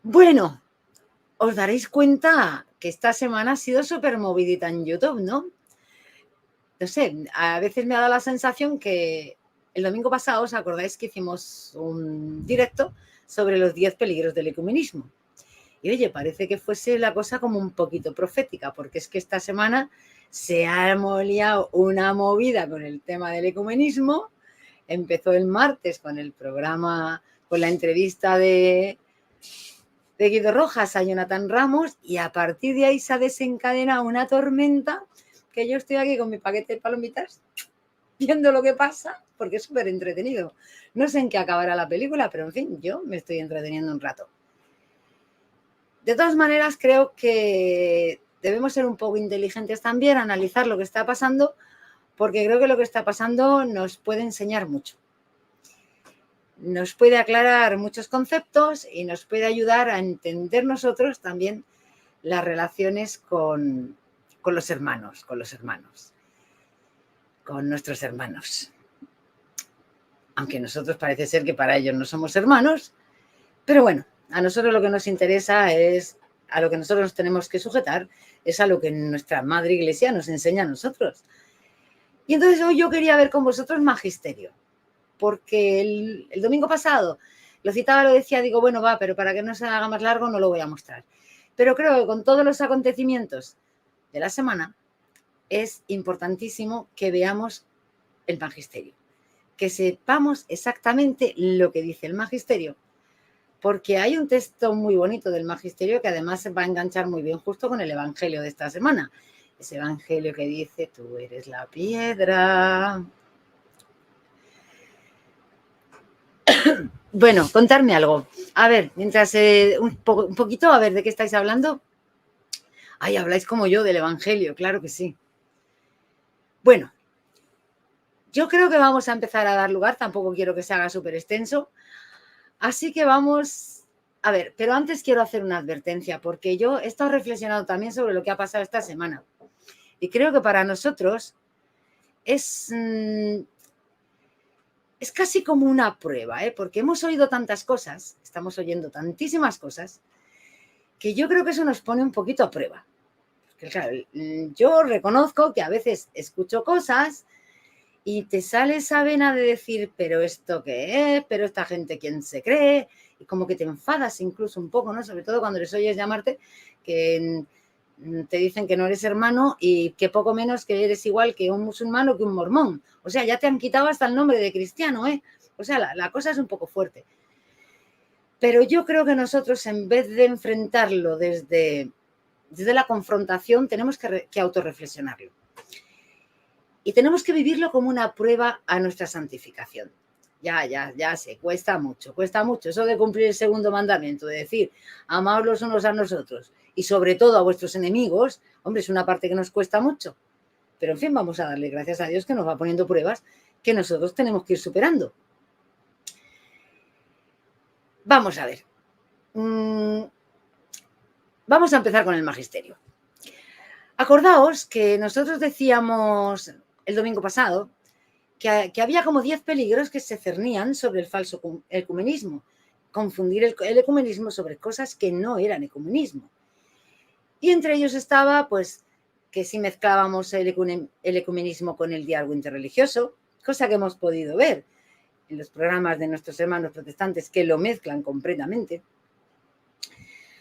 Bueno, os daréis cuenta que esta semana ha sido súper movidita en YouTube, ¿no? No sé, a veces me ha dado la sensación que el domingo pasado, ¿os acordáis que hicimos un directo sobre los 10 peligros del ecumenismo? Y oye, parece que fuese la cosa como un poquito profética, porque es que esta semana se ha liado una movida con el tema del ecumenismo. Empezó el martes con el programa, con la entrevista de Guido Rojas a Jonathan Ramos, y a partir de ahí se ha desencadenado una tormenta que yo estoy aquí con mi paquete de palomitas viendo lo que pasa, porque es súper entretenido. No sé en qué acabará la película, pero en fin, yo me estoy entreteniendo un rato. De todas maneras, creo que debemos ser un poco inteligentes también, analizar lo que está pasando, porque creo que lo que está pasando nos puede enseñar mucho. Nos puede aclarar muchos conceptos y nos puede ayudar a entender nosotros también las relaciones con los hermanos, con nuestros hermanos. Aunque nosotros parece ser que para ellos no somos hermanos, pero bueno, a nosotros lo que nos interesa es, a lo que nosotros nos tenemos que sujetar, es a lo que nuestra Madre Iglesia nos enseña a nosotros. Y entonces hoy yo quería ver con vosotros magisterio, porque el domingo pasado lo citaba, lo decía, digo, bueno, va, pero para que no se haga más largo no lo voy a mostrar. Pero creo que con todos los acontecimientos de la semana es importantísimo que veamos el magisterio, que sepamos exactamente lo que dice el magisterio, porque hay un texto muy bonito del magisterio que además se va a enganchar muy bien justo con el evangelio de esta semana. Ese evangelio que dice, tú eres la piedra. Bueno, contarme algo. A ver, mientras un poquito, a ver, ¿de qué estáis hablando? Ay, habláis como yo del evangelio, claro que sí. Bueno, yo creo que vamos a empezar a dar lugar, tampoco quiero que se haga súper extenso, así que vamos a ver, pero antes quiero hacer una advertencia, porque yo he estado reflexionando también sobre lo que ha pasado esta semana, y creo que para nosotros es casi como una prueba, porque hemos oído tantas cosas, estamos oyendo tantísimas cosas, que yo creo que eso nos pone un poquito a prueba. Porque, claro, yo reconozco que a veces escucho cosas y te sale esa vena de decir, pero ¿esto qué es? ¿Pero esta gente quién se cree? Y como que te enfadas incluso un poco, ¿no? Sobre todo cuando les oyes llamarte, que te dicen que no eres hermano y que poco menos que eres igual que un musulmán o que un mormón. O sea, ya te han quitado hasta el nombre de cristiano, ¿eh? O sea, la cosa es un poco fuerte. Pero yo creo que nosotros, en vez de enfrentarlo desde la confrontación, tenemos que autorreflexionarlo. Y tenemos que vivirlo como una prueba a nuestra santificación. Ya sé, cuesta mucho. Eso de cumplir el segundo mandamiento, de decir, amaos los unos a nosotros y sobre todo a vuestros enemigos, hombre, es una parte que nos cuesta mucho. Pero en fin, vamos a darle gracias a Dios que nos va poniendo pruebas que nosotros tenemos que ir superando. Vamos a ver. Vamos a empezar con el magisterio. Acordaos que nosotros decíamos el domingo pasado que había como 10 peligros que se cernían sobre el falso ecumenismo, confundir el ecumenismo sobre cosas que no eran ecumenismo. Y entre ellos estaba, pues, que si mezclábamos el ecumenismo con el diálogo interreligioso, cosa que hemos podido ver en los programas de nuestros hermanos protestantes que lo mezclan completamente.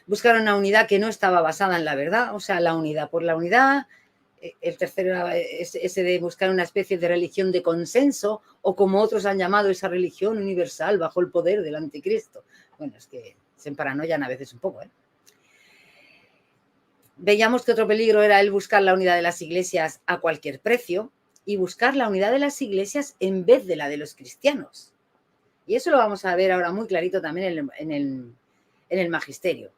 Buscar una unidad que no estaba basada en la verdad, o sea, la unidad por la unidad. El tercero era ese de buscar una especie de religión de consenso, o como otros han llamado, esa religión universal bajo el poder del anticristo. Bueno, es que se emparanoian a veces un poco, ¿eh? Veíamos que otro peligro era el buscar la unidad de las iglesias a cualquier precio y buscar la unidad de las iglesias en vez de la de los cristianos. Y eso lo vamos a ver ahora muy clarito también en el magisterio.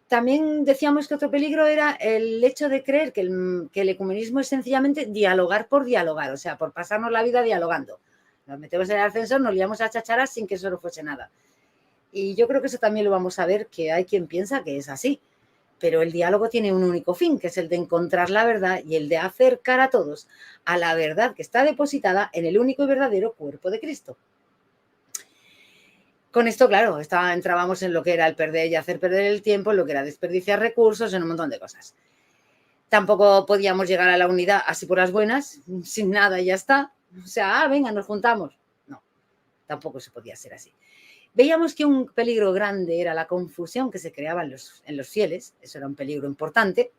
También decíamos que otro peligro era el hecho de creer que el ecumenismo es sencillamente dialogar por dialogar, o sea, por pasarnos la vida dialogando. Nos metemos en el ascensor, nos liamos a chacharas sin que eso no fuese nada. Y yo creo que eso también lo vamos a ver, que hay quien piensa que es así. Pero el diálogo tiene un único fin, que es el de encontrar la verdad y el de acercar a todos a la verdad que está depositada en el único y verdadero cuerpo de Cristo. Con esto, claro, entrábamos en lo que era el perder y hacer perder el tiempo, en lo que era desperdiciar recursos, en un montón de cosas. Tampoco podíamos llegar a la unidad así por las buenas, sin nada y ya está. O sea, venga, nos juntamos. No, tampoco se podía ser así. Veíamos que un peligro grande era la confusión que se creaba en los fieles, eso era un peligro importante,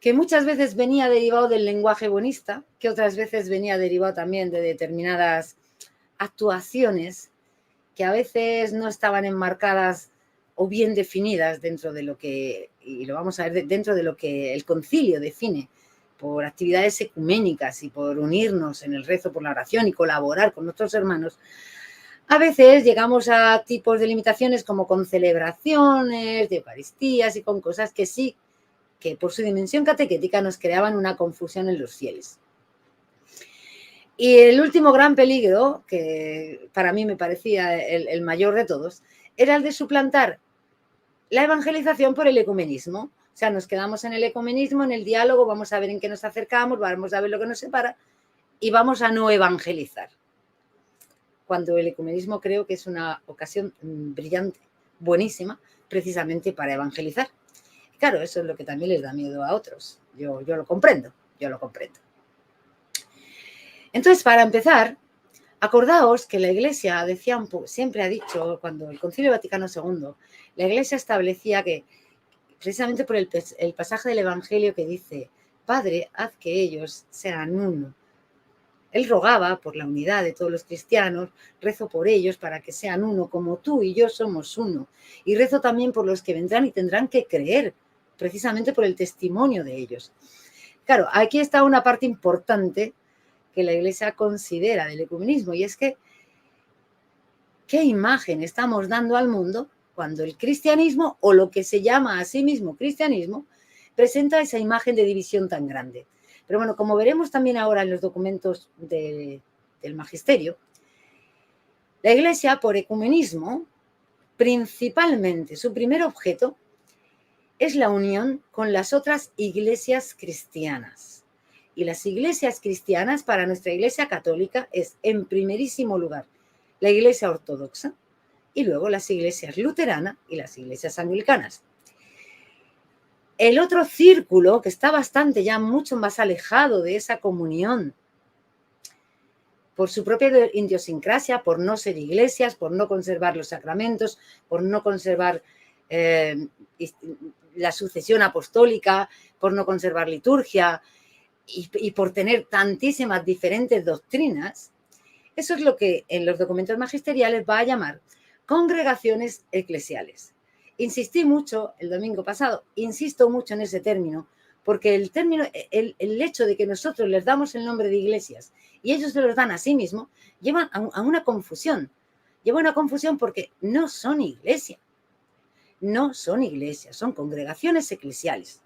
que muchas veces venía derivado del lenguaje buenista, que otras veces venía derivado también de determinadas actuaciones que a veces no estaban enmarcadas o bien definidas dentro de lo que, y lo vamos a ver, dentro de lo que el concilio define por actividades ecuménicas y por unirnos en el rezo por la oración y colaborar con nuestros hermanos. A veces llegamos a tipos de limitaciones como con celebraciones de Eucaristías y con cosas que sí, que por su dimensión catequética nos creaban una confusión en los fieles. Y el último gran peligro, que para mí me parecía el mayor de todos, era el de suplantar la evangelización por el ecumenismo. O sea, nos quedamos en el ecumenismo, en el diálogo, vamos a ver en qué nos acercamos, vamos a ver lo que nos separa y vamos a no evangelizar. Cuando el ecumenismo creo que es una ocasión brillante, buenísima, precisamente para evangelizar. Claro, eso es lo que también les da miedo a otros. Yo lo comprendo, yo lo comprendo. Entonces, para empezar, acordaos que la Iglesia decía siempre ha dicho, cuando el Concilio Vaticano II, la Iglesia establecía que, precisamente por el pasaje del Evangelio que dice, Padre, haz que ellos sean uno. Él rogaba por la unidad de todos los cristianos, rezo por ellos para que sean uno, como tú y yo somos uno. Y rezo también por los que vendrán y tendrán que creer, precisamente por el testimonio de ellos. Claro, aquí está una parte importante que la Iglesia considera del ecumenismo, y es que ¿qué imagen estamos dando al mundo cuando el cristianismo, o lo que se llama a sí mismo cristianismo, presenta esa imagen de división tan grande? Pero bueno, como veremos también ahora en los documentos del magisterio, la Iglesia, por ecumenismo, principalmente su primer objeto es la unión con las otras iglesias cristianas. Y las iglesias cristianas para nuestra Iglesia católica es, en primerísimo lugar, la Iglesia ortodoxa y luego las iglesias luteranas y las iglesias anglicanas. El otro círculo, que está bastante ya mucho más alejado de esa comunión, por su propia idiosincrasia, por no ser iglesias, por no conservar los sacramentos, por no conservar la sucesión apostólica, por no conservar liturgia y por tener tantísimas diferentes doctrinas, eso es lo que en los documentos magisteriales va a llamar congregaciones eclesiales. Insistí mucho el domingo pasado, insisto mucho en ese término, porque el hecho de que nosotros les damos el nombre de iglesias y ellos se los dan a sí mismos, lleva a una confusión. Lleva a una confusión porque no son iglesias. No son iglesias, son congregaciones eclesiales.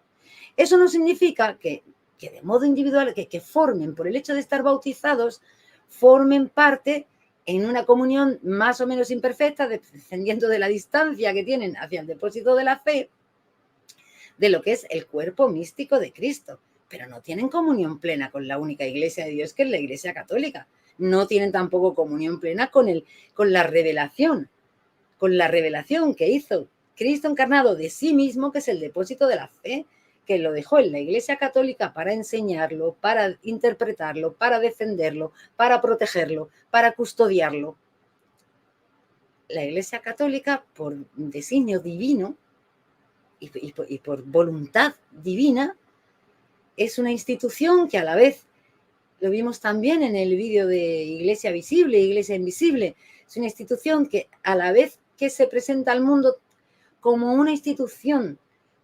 Eso no significa que de modo individual, que formen, por el hecho de estar bautizados, formen parte en una comunión más o menos imperfecta, dependiendo de la distancia que tienen hacia el depósito de la fe, de lo que es el cuerpo místico de Cristo. Pero no tienen comunión plena con la única iglesia de Dios, que es la Iglesia Católica. No tienen tampoco comunión plena con la revelación que hizo Cristo encarnado de sí mismo, que es el depósito de la fe, que lo dejó en la Iglesia Católica para enseñarlo, para interpretarlo, para defenderlo, para protegerlo, para custodiarlo. La Iglesia Católica, por designio divino y por voluntad divina, es una institución que a la vez, lo vimos también en el vídeo de Iglesia Visible, Iglesia Invisible, es una institución que a la vez que se presenta al mundo como una institución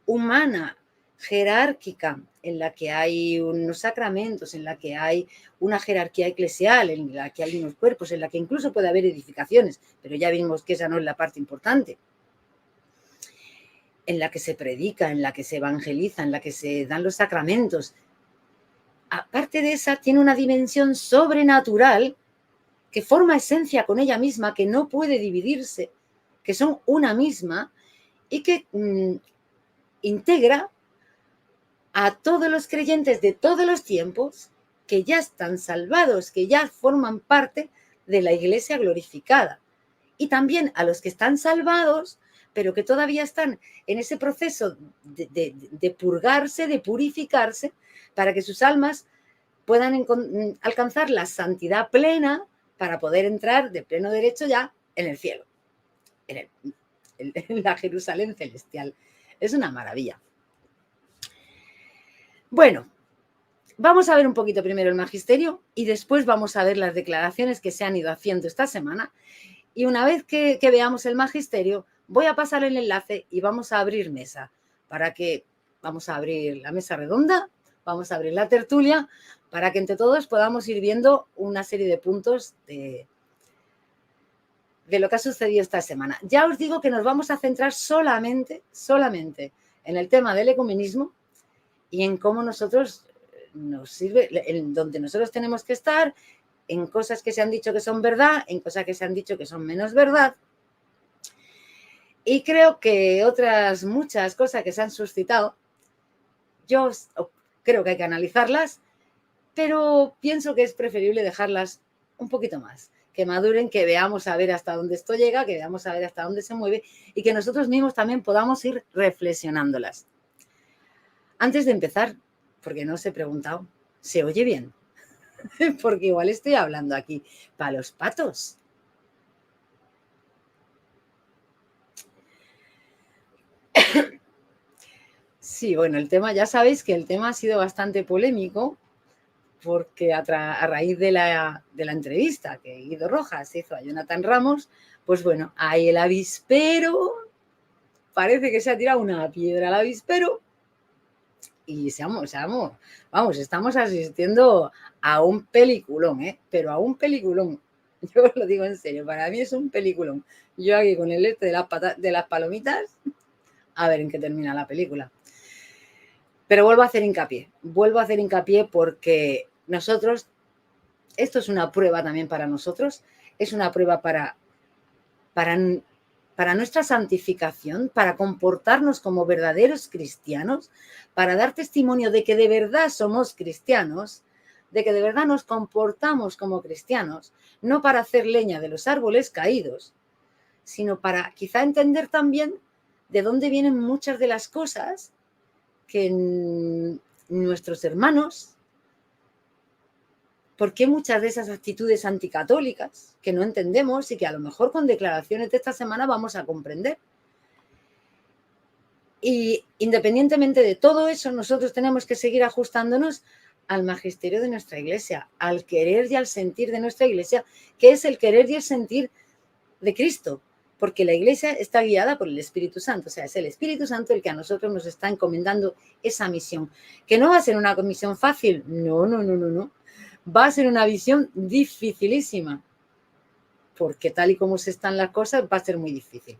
humana, jerárquica, en la que hay unos sacramentos, en la que hay una jerarquía eclesial, en la que hay unos cuerpos, en la que incluso puede haber edificaciones, pero ya vimos que esa no es la parte importante, en la que se predica, en la que se evangeliza, en la que se dan los sacramentos. Aparte de esa, tiene una dimensión sobrenatural que forma esencia con ella misma, que no puede dividirse, que son una misma y que integra a todos los creyentes de todos los tiempos que ya están salvados, que ya forman parte de la iglesia glorificada. Y también a los que están salvados, pero que todavía están en ese proceso de purgarse, de purificarse, para que sus almas puedan alcanzar la santidad plena para poder entrar de pleno derecho ya en el cielo, en la Jerusalén celestial. Es una maravilla. Bueno, vamos a ver un poquito primero el magisterio y después vamos a ver las declaraciones que se han ido haciendo esta semana. Y una vez que veamos el magisterio, voy a pasar el enlace y vamos a abrir mesa, vamos a abrir la mesa redonda, vamos a abrir la tertulia, para que entre todos podamos ir viendo una serie de puntos de lo que ha sucedido esta semana. Ya os digo que nos vamos a centrar solamente en el tema del ecumenismo y en cómo nosotros nos sirve, en donde nosotros tenemos que estar, en cosas que se han dicho que son verdad, en cosas que se han dicho que son menos verdad. Y creo que otras muchas cosas que se han suscitado, yo creo que hay que analizarlas, pero pienso que es preferible dejarlas un poquito más, que maduren, que veamos a ver hasta dónde esto llega, que veamos a ver hasta dónde se mueve y que nosotros mismos también podamos ir reflexionándolas. Antes de empezar, porque no os he preguntado, ¿se oye bien? Porque igual estoy hablando aquí para los patos. Sí, bueno, el tema, ya sabéis que el tema ha sido bastante polémico porque a raíz de la entrevista que Guido Rojas hizo a Jonathan Ramos, pues bueno, ahí el avispero, parece que se ha tirado una piedra al avispero y vamos, estamos asistiendo a un peliculón, pero a un peliculón. Yo os lo digo en serio, para mí es un peliculón. Yo aquí con el de las palomitas, a ver en qué termina la película. Pero vuelvo a hacer hincapié porque nosotros, esto es una prueba también para nosotros, es una prueba para nuestra santificación, para comportarnos como verdaderos cristianos, para dar testimonio de que de verdad somos cristianos, de que de verdad nos comportamos como cristianos, no para hacer leña de los árboles caídos, sino para quizá entender también de dónde vienen muchas de las cosas que nuestros hermanos, ¿por qué muchas de esas actitudes anticatólicas que no entendemos y que a lo mejor con declaraciones de esta semana vamos a comprender? Y independientemente de todo eso, nosotros tenemos que seguir ajustándonos al magisterio de nuestra iglesia, al querer y al sentir de nuestra iglesia, que es el querer y el sentir de Cristo, porque la iglesia está guiada por el Espíritu Santo, o sea, es el Espíritu Santo el que a nosotros nos está encomendando esa misión, que no va a ser una misión fácil, no, va a ser una visión dificilísima, porque tal y como se están las cosas va a ser muy difícil.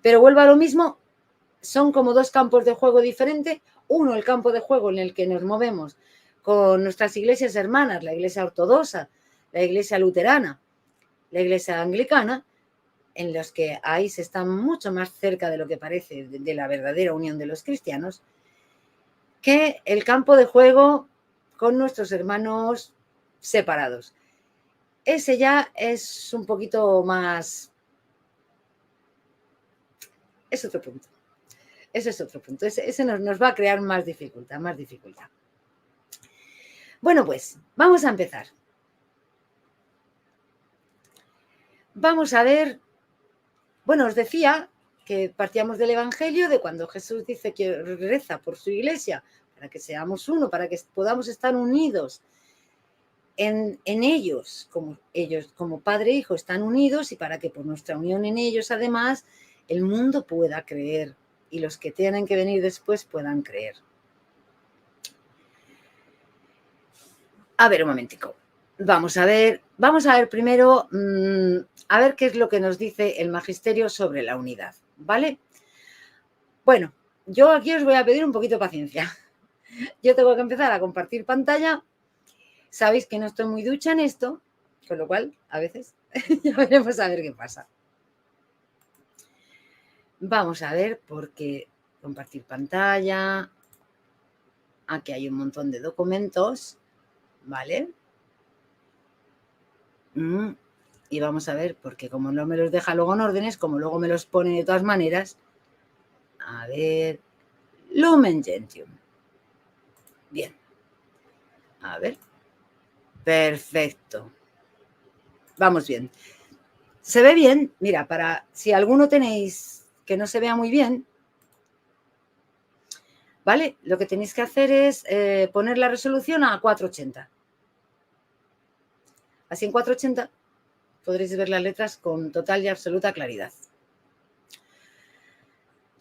Pero vuelvo a lo mismo, son como dos campos de juego diferentes, uno el campo de juego en el que nos movemos con nuestras iglesias hermanas, la iglesia ortodoxa, la iglesia luterana, la iglesia anglicana, en los que ahí se está mucho más cerca de lo que parece de la verdadera unión de los cristianos, que el campo de juego con nuestros hermanos separados. Ese ya es un poquito más... es otro punto. Ese es otro punto. Ese nos va a crear más dificultad. Bueno, pues vamos a empezar. Vamos a ver... Bueno, os decía que partíamos del Evangelio, de cuando Jesús dice que reza por su iglesia, para que seamos uno, para que podamos estar unidos en ellos, como Padre e Hijo están unidos, y para que por nuestra unión en ellos, además, el mundo pueda creer y los que tienen que venir después puedan creer. A ver, un momentico. Vamos a ver primero, a ver qué es lo que nos dice el magisterio sobre la unidad, ¿vale? Bueno, yo aquí os voy a pedir un poquito de paciencia. Yo tengo que empezar a compartir pantalla. Sabéis que no estoy muy ducha en esto, con lo cual, a veces, ya veremos a ver qué pasa. Vamos a ver, porque compartir pantalla. Aquí hay un montón de documentos, ¿vale? Y vamos a ver, porque como no me los deja luego en órdenes, como luego me los pone de todas maneras. A ver, Lumen Gentium. Bien. A ver. Perfecto. Vamos bien. ¿Se ve bien? Mira, para si alguno tenéis que no se vea muy bien, ¿vale? Lo que tenéis que hacer es poner la resolución a 480. Así en 480 podréis ver las letras con total y absoluta claridad.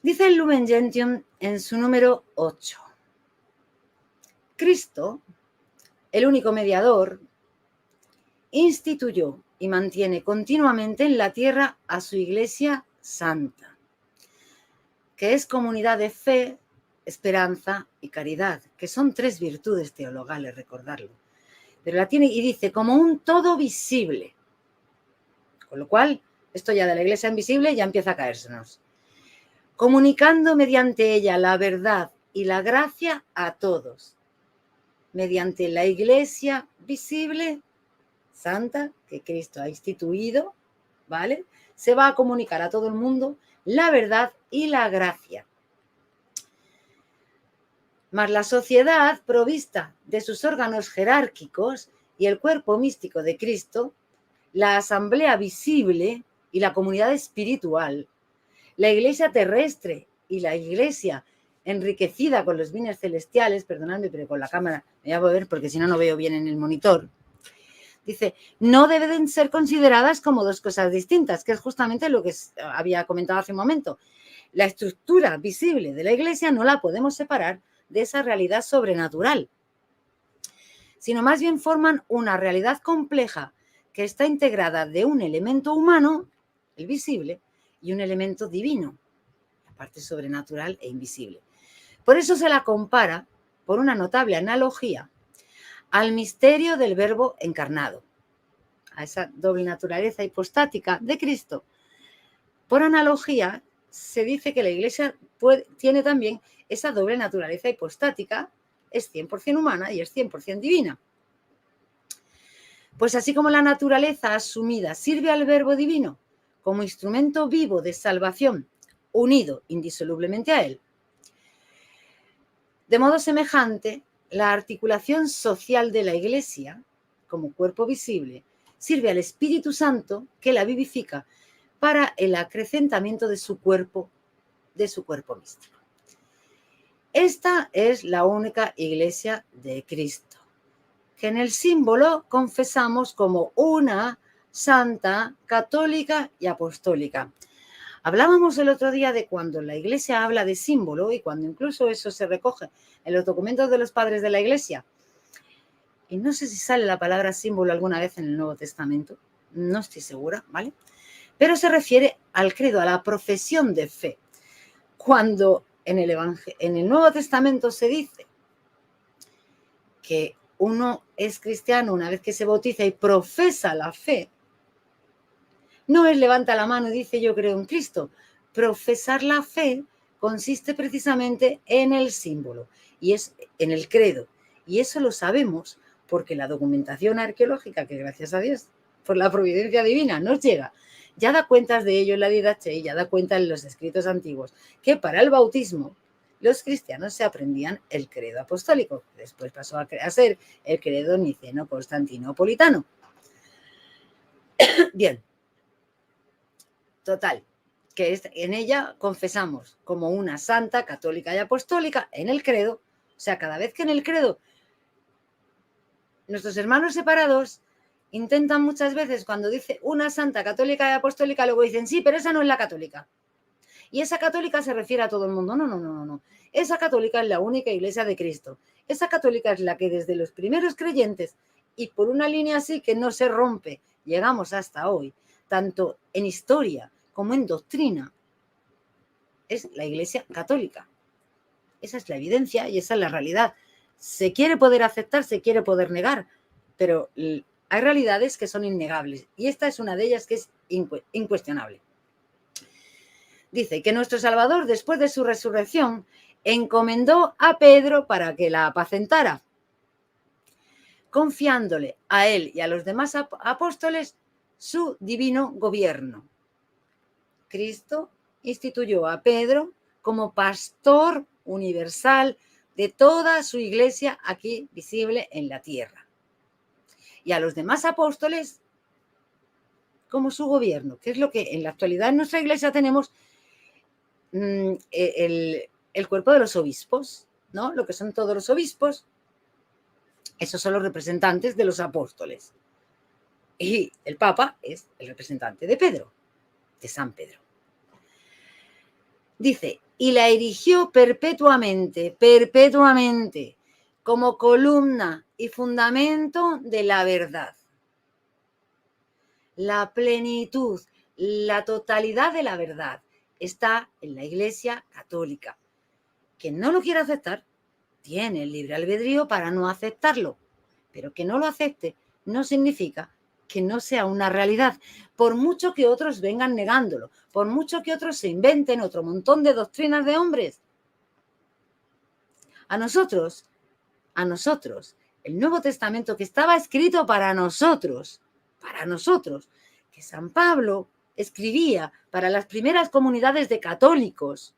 Dice el Lumen Gentium en su número 8. Cristo, el único mediador, instituyó y mantiene continuamente en la tierra a su Iglesia Santa, que es comunidad de fe, esperanza y caridad, que son 3 virtudes teologales, recordarlo. Pero la tiene y dice como un todo visible. Con lo cual, esto ya de la Iglesia invisible ya empieza a caérsenos. Comunicando mediante ella la verdad y la gracia a todos. Mediante la Iglesia visible, santa, que Cristo ha instituido, ¿vale? Se va a comunicar a todo el mundo la verdad y la gracia. Mas la sociedad provista de sus órganos jerárquicos y el cuerpo místico de Cristo, la asamblea visible y la comunidad espiritual, la iglesia terrestre y la iglesia enriquecida con los bienes celestiales, perdonadme, pero con la cámara me voy a mover porque si no, no veo bien en el monitor. Dice, no deben ser consideradas como 2 cosas distintas, que es justamente lo que había comentado hace un momento. La estructura visible de la iglesia no la podemos separar de esa realidad sobrenatural, sino más bien forman una realidad compleja que está integrada de un elemento humano, el visible, y un elemento divino, la parte sobrenatural e invisible. Por eso se la compara, por una notable analogía, al misterio del Verbo encarnado, a esa doble naturaleza hipostática de Cristo. Por analogía, se dice que la Iglesia tiene también esa doble naturaleza hipostática, es 100% humana y es 100% divina. Pues así como la naturaleza asumida sirve al Verbo divino como instrumento vivo de salvación, unido indisolublemente a él, de modo semejante, la articulación social de la Iglesia, como cuerpo visible, sirve al Espíritu Santo que la vivifica para el acrecentamiento de su cuerpo místico. Esta es la única Iglesia de Cristo, que en el símbolo confesamos como una santa, católica y apostólica. Hablábamos el otro día de cuando la Iglesia habla de símbolo y cuando incluso eso se recoge en los documentos de los padres de la Iglesia. Y no sé si sale la palabra símbolo alguna vez en el Nuevo Testamento, no estoy segura, ¿vale? Pero se refiere al credo, a la profesión de fe. Cuando en el Nuevo Testamento se dice que uno es cristiano una vez que se bautiza y profesa la fe, no es levanta la mano y dice yo creo en Cristo. Profesar la fe consiste precisamente en el símbolo y es en el credo. Y eso lo sabemos porque la documentación arqueológica, que gracias a Dios, por la providencia divina, nos llega, ya da cuentas de ello en la Didache y ya da cuenta en los escritos antiguos, que para el bautismo los cristianos se aprendían el credo apostólico. Después pasó a ser el credo niceno-constantinopolitano. Bien. Total, que en ella confesamos como una santa, católica y apostólica en el credo. O sea, cada vez que en el credo nuestros hermanos separados intentan muchas veces cuando dice una santa, católica y apostólica, luego dicen, sí, pero esa no es la católica. Y esa católica se refiere a todo el mundo. No. Esa católica es la única iglesia de Cristo. Esa católica es la que desde los primeros creyentes y por una línea así que no se rompe, llegamos hasta hoy, tanto en historia como en doctrina, es la Iglesia católica. Esa es la evidencia y esa es la realidad. Se quiere poder aceptar, se quiere poder negar, pero hay realidades que son innegables y esta es una de ellas que es incuestionable. Dice que nuestro Salvador, después de su resurrección, encomendó a Pedro para que la apacentara. confiándole a él y a los demás apóstoles su divino gobierno. Cristo instituyó a Pedro como pastor universal de toda su iglesia aquí visible en la tierra. Y a los demás apóstoles como su gobierno, que es lo que en la actualidad en nuestra iglesia tenemos el cuerpo de los obispos, ¿no? Lo que son todos los obispos, esos son los representantes de los apóstoles. Y el Papa es el representante de Pedro, de San Pedro. Dice, y la erigió perpetuamente, como columna y fundamento de la verdad. La plenitud, la totalidad de la verdad está en la Iglesia Católica. Quien no lo quiera aceptar, tiene el libre albedrío para no aceptarlo, pero que no lo acepte no significa que no sea una realidad, por mucho que otros vengan negándolo, por mucho que otros se inventen otro montón de doctrinas de hombres. A nosotros, el Nuevo Testamento que estaba escrito para nosotros, que San Pablo escribía para las primeras comunidades de católicos,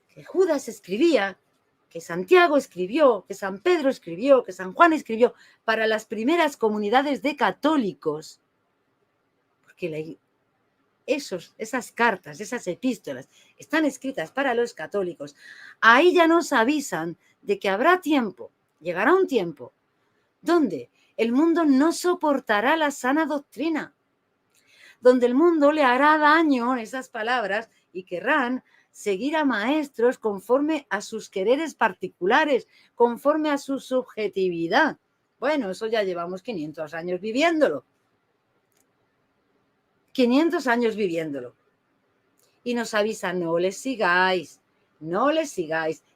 que Judas escribía, que Santiago escribió, que San Pedro escribió, que San Juan escribió para las primeras comunidades de católicos, porque esas cartas, esas epístolas están escritas para los católicos. Ahí ya nos avisan de que habrá tiempo, llegará un tiempo, donde el mundo no soportará la sana doctrina, donde el mundo le hará daño esas palabras y querrán seguir a maestros conforme a sus quereres particulares, conforme a su subjetividad. Bueno, eso ya llevamos 500 años viviéndolo. 500 años viviéndolo. Y nos avisan, no les sigáis,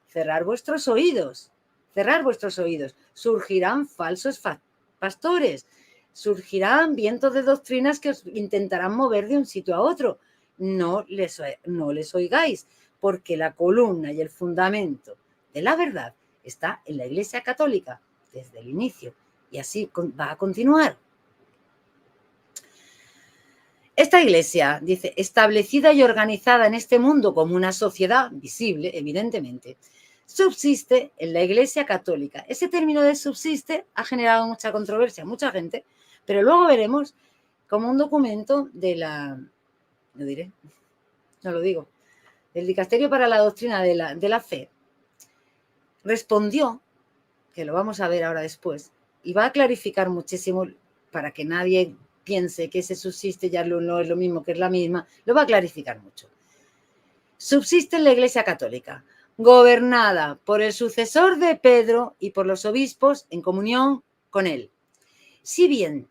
cerrar vuestros oídos, Surgirán falsos pastores, surgirán vientos de doctrinas que os intentarán mover de un sitio a otro. No les oigáis, porque la columna y el fundamento de la verdad está en la Iglesia Católica desde el inicio, y así va a continuar. Esta iglesia, dice, establecida y organizada en este mundo como una sociedad visible, evidentemente, subsiste en la Iglesia Católica. Ese término de subsiste ha generado mucha controversia, mucha gente, pero luego veremos como un documento de del Dicasterio para la Doctrina de la Fe, respondió, que lo vamos a ver ahora después, y va a clarificar muchísimo para que nadie piense que ese subsiste ya no es lo mismo que es la misma, lo va a clarificar mucho. Subsiste en la Iglesia Católica, gobernada por el sucesor de Pedro y por los obispos en comunión con él. Si bien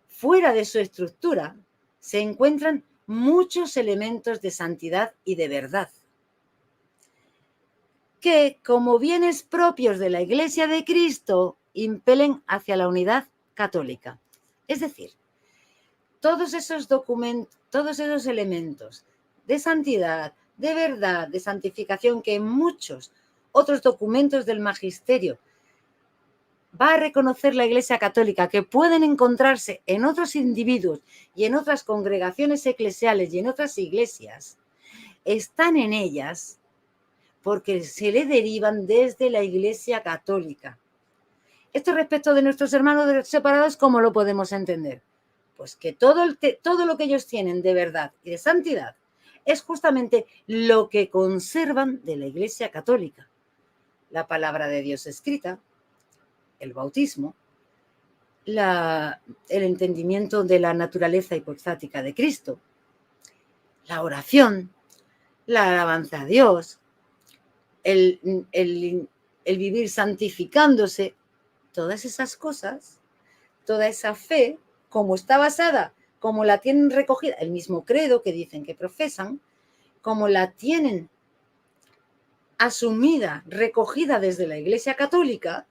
fuera de su estructura se encuentran muchos elementos de santidad y de verdad, que como bienes propios de la Iglesia de Cristo impelen hacia la unidad católica. Es decir, todos esos elementos de santidad, de verdad, de santificación que en muchos otros documentos del magisterio va a reconocer la Iglesia Católica, que pueden encontrarse en otros individuos y en otras congregaciones eclesiales y en otras iglesias, están en ellas porque se le derivan desde la Iglesia Católica. Esto respecto de nuestros hermanos separados, ¿cómo lo podemos entender? Pues que todo lo que ellos tienen de verdad y de santidad es justamente lo que conservan de la Iglesia Católica. La palabra de Dios escrita, el bautismo, el entendimiento de la naturaleza hipostática de Cristo, la oración, la alabanza a Dios, el vivir santificándose, todas esas cosas, toda esa fe, como está basada, como la tienen recogida, el mismo credo que dicen que profesan, como la tienen asumida, recogida desde la Iglesia Católica,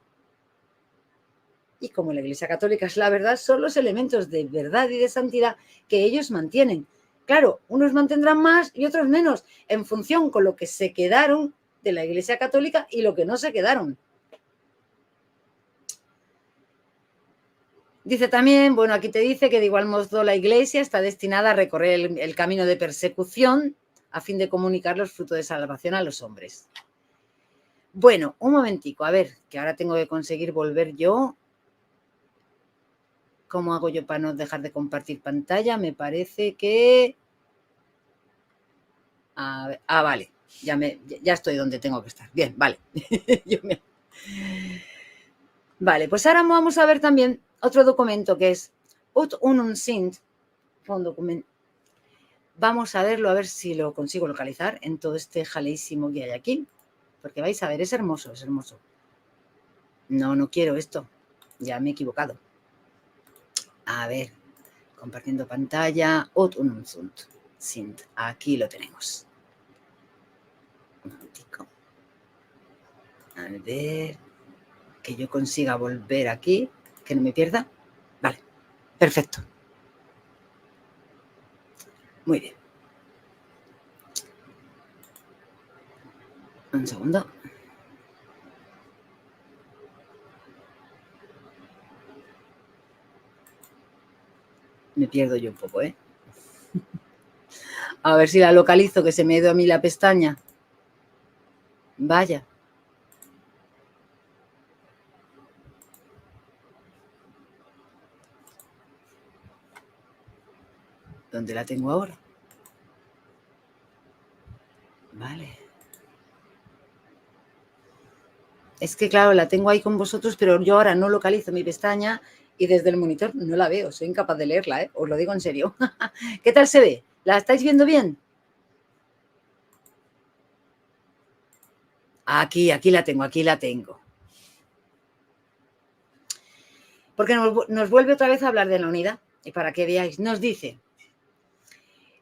y como la Iglesia Católica es la verdad, son los elementos de verdad y de santidad que ellos mantienen. Claro, unos mantendrán más y otros menos, en función con lo que se quedaron de la Iglesia Católica y lo que no se quedaron. Dice también, bueno, aquí te dice que de igual modo la Iglesia está destinada a recorrer el camino de persecución a fin de comunicar los frutos de salvación a los hombres. Bueno, un momentico, a ver, que ahora tengo que conseguir volver yo. ¿Cómo hago yo para no dejar de compartir pantalla? Me parece que... A ver, vale, ya estoy donde tengo que estar. Bien, vale. Vale, pues ahora vamos a ver también otro documento que es Ut unum sint, un documento. Vamos a verlo, a ver si lo consigo localizar en todo este jaleísimo que hay aquí. Porque vais a ver, es hermoso, es hermoso. No quiero esto. Ya me he equivocado. A ver, compartiendo pantalla. Ut unum sint. Aquí lo tenemos. Un momentico. A ver, que yo consiga volver aquí, que no me pierda. Vale, perfecto. Muy bien. Un segundo. Me pierdo yo un poco, ¿eh? A ver si la localizo, que se me ha ido a mí la pestaña. Vaya. ¿Dónde la tengo ahora? Vale. Es que, claro, la tengo ahí con vosotros, pero yo ahora no localizo mi pestaña y desde el monitor no la veo. Soy incapaz de leerla, ¿eh? Os lo digo en serio. ¿Qué tal se ve? ¿La estáis viendo bien? Aquí la tengo, aquí la tengo. Porque nos vuelve otra vez a hablar de la unidad. Y para que veáis, nos dice,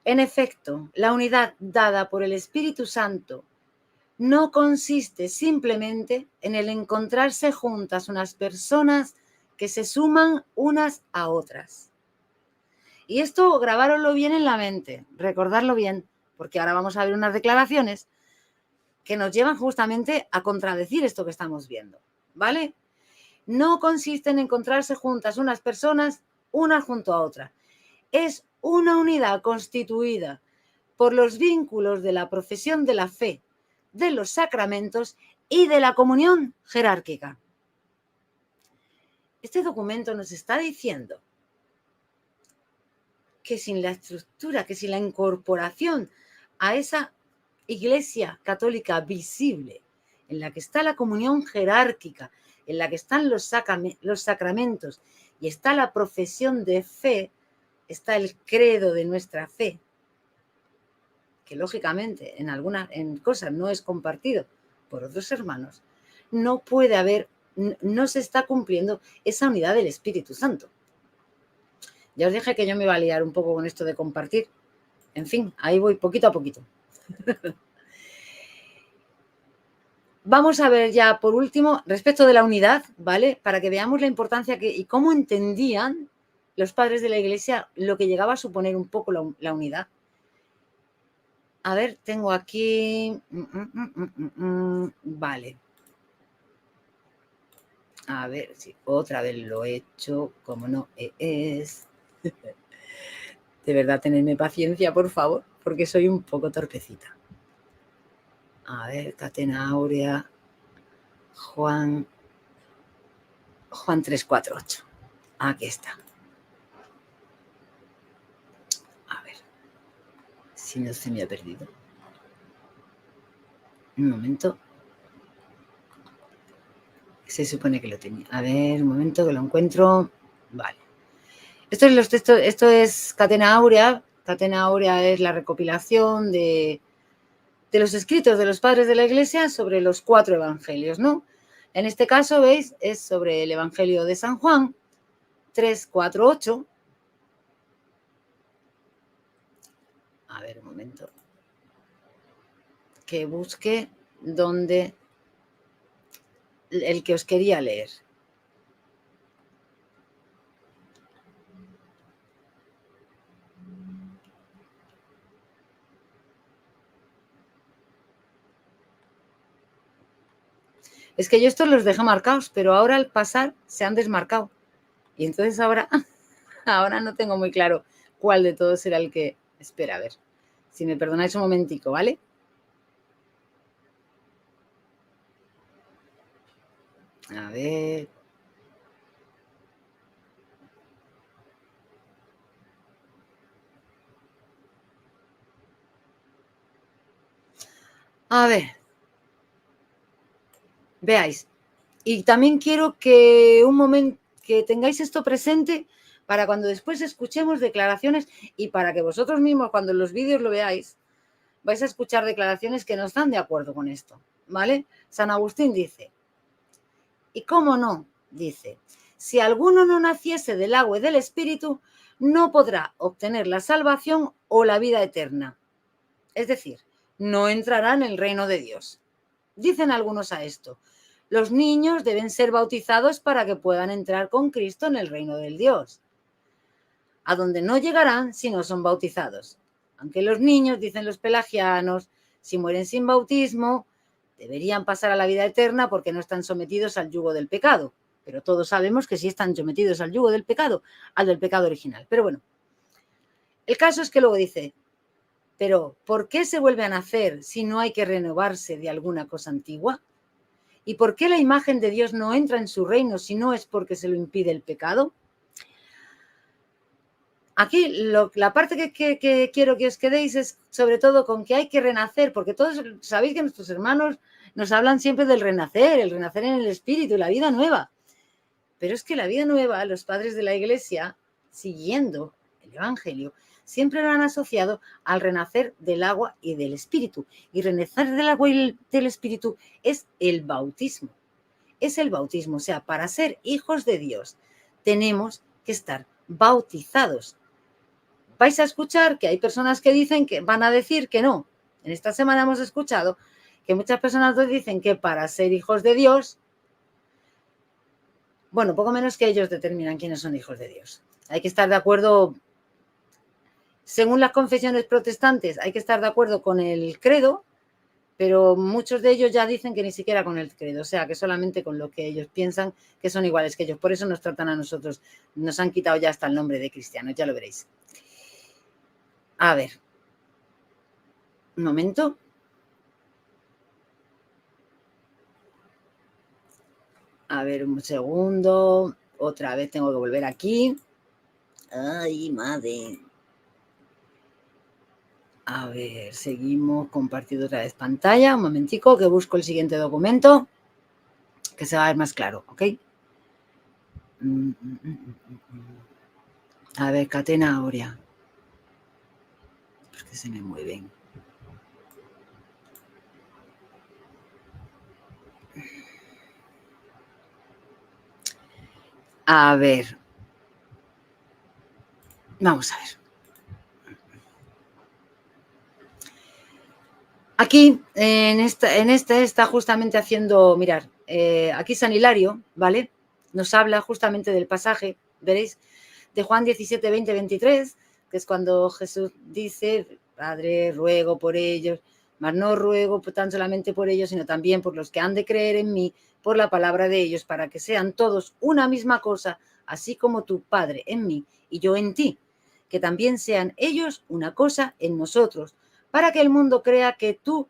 en efecto, la unidad dada por el Espíritu Santo no consiste simplemente en el encontrarse juntas unas personas que se suman unas a otras. Y esto grabároslo bien en la mente, recordarlo bien, porque ahora vamos a ver unas declaraciones que nos llevan justamente a contradecir esto que estamos viendo, ¿vale? No consiste en encontrarse juntas unas personas, una junto a otra. Es una unidad constituida por los vínculos de la profesión de la fe, de los sacramentos y de la comunión jerárquica. Este documento nos está diciendo que sin la estructura, que sin la incorporación a esa Iglesia católica visible, en la que está la comunión jerárquica, en la que están los sacramentos y está la profesión de fe, está el credo de nuestra fe, que lógicamente en cosas no es compartido por otros hermanos, no puede haber, no se está cumpliendo esa unidad del Espíritu Santo. Ya os dije que yo me iba a liar un poco con esto de compartir. En fin, ahí voy poquito a poquito. Vamos a ver ya por último, respecto de la unidad, ¿vale? Para que veamos la importancia y cómo entendían los padres de la Iglesia lo que llegaba a suponer un poco la unidad. A ver, tengo aquí... Vale. A ver, si otra vez lo he hecho, como no es... De verdad, tenedme paciencia, por favor, porque soy un poco torpecita. A ver, Catena Áurea, Juan 348. Aquí está. A ver, si no se me ha perdido. Un momento. Se supone que lo tenía. A ver, un momento que lo encuentro. Vale. Esto es los textos, esto es Catena Áurea. Catena Áurea es la recopilación de los escritos de los padres de la Iglesia sobre los 4 evangelios, ¿no? En este caso, ¿veis? Es sobre el Evangelio de San Juan, 348. A ver, un momento. Que busque donde el que os quería leer. Es que yo estos los dejé marcados, pero ahora al pasar se han desmarcado. Y entonces ahora no tengo muy claro cuál de todos era el que... Espera, a ver, si me perdonáis un momentico, ¿vale? A ver... A ver, veáis. Y también quiero que que tengáis esto presente para cuando después escuchemos declaraciones y para que vosotros mismos cuando en los vídeos lo veáis, vais a escuchar declaraciones que no están de acuerdo con esto, ¿vale? San Agustín dice, ¿y cómo no? Dice, si alguno no naciese del agua y del espíritu, no podrá obtener la salvación o la vida eterna. Es decir, no entrará en el reino de Dios. Dicen algunos a esto, los niños deben ser bautizados para que puedan entrar con Cristo en el reino del Dios, a donde no llegarán si no son bautizados. Aunque los niños, dicen los pelagianos, si mueren sin bautismo, deberían pasar a la vida eterna porque no están sometidos al yugo del pecado. Pero todos sabemos que sí están sometidos al yugo del pecado, al del pecado original. Pero bueno, el caso es que luego dice, pero ¿por qué se vuelve a nacer si no hay que renovarse de alguna cosa antigua? ¿Y por qué la imagen de Dios no entra en su reino si no es porque se lo impide el pecado? Aquí la parte que quiero que os quedéis es sobre todo con que hay que renacer, porque todos sabéis que nuestros hermanos nos hablan siempre del renacer, el renacer en el espíritu, la vida nueva. Pero es que la vida nueva, los padres de la Iglesia, siguiendo el Evangelio, siempre lo han asociado al renacer del agua y del espíritu. Y renacer del agua y del espíritu es el bautismo. Es el bautismo. O sea, para ser hijos de Dios tenemos que estar bautizados. Vais a escuchar que hay personas que dicen que van a decir que no. En esta semana hemos escuchado que muchas personas dicen que para ser hijos de Dios, bueno, poco menos que ellos determinan quiénes son hijos de Dios. Hay que estar de acuerdo, según las confesiones protestantes, hay que estar de acuerdo con el credo, pero muchos de ellos ya dicen que ni siquiera con el credo, o sea, que solamente con lo que ellos piensan que son iguales que ellos. Por eso nos tratan a nosotros, nos han quitado ya hasta el nombre de cristianos, ya lo veréis. A ver, un momento. A ver, un segundo. Otra vez tengo que volver aquí. Ay, madre. A ver, seguimos compartiendo otra vez pantalla. Un momentico que busco el siguiente documento que se va a ver más claro, ¿ok? A ver, Catena Aurea. Pues que se me mueven. A ver. Vamos a ver. Aquí, en este está justamente haciendo, mirar, aquí San Hilario, ¿vale? Nos habla justamente del pasaje, veréis, de Juan 17, 20, 23, que es cuando Jesús dice, Padre, ruego por ellos, mas no ruego tan solamente por ellos, sino también por los que han de creer en mí, por la palabra de ellos, para que sean todos una misma cosa, así como tu Padre en mí y yo en ti, que también sean ellos una cosa en nosotros, para que el mundo crea que tú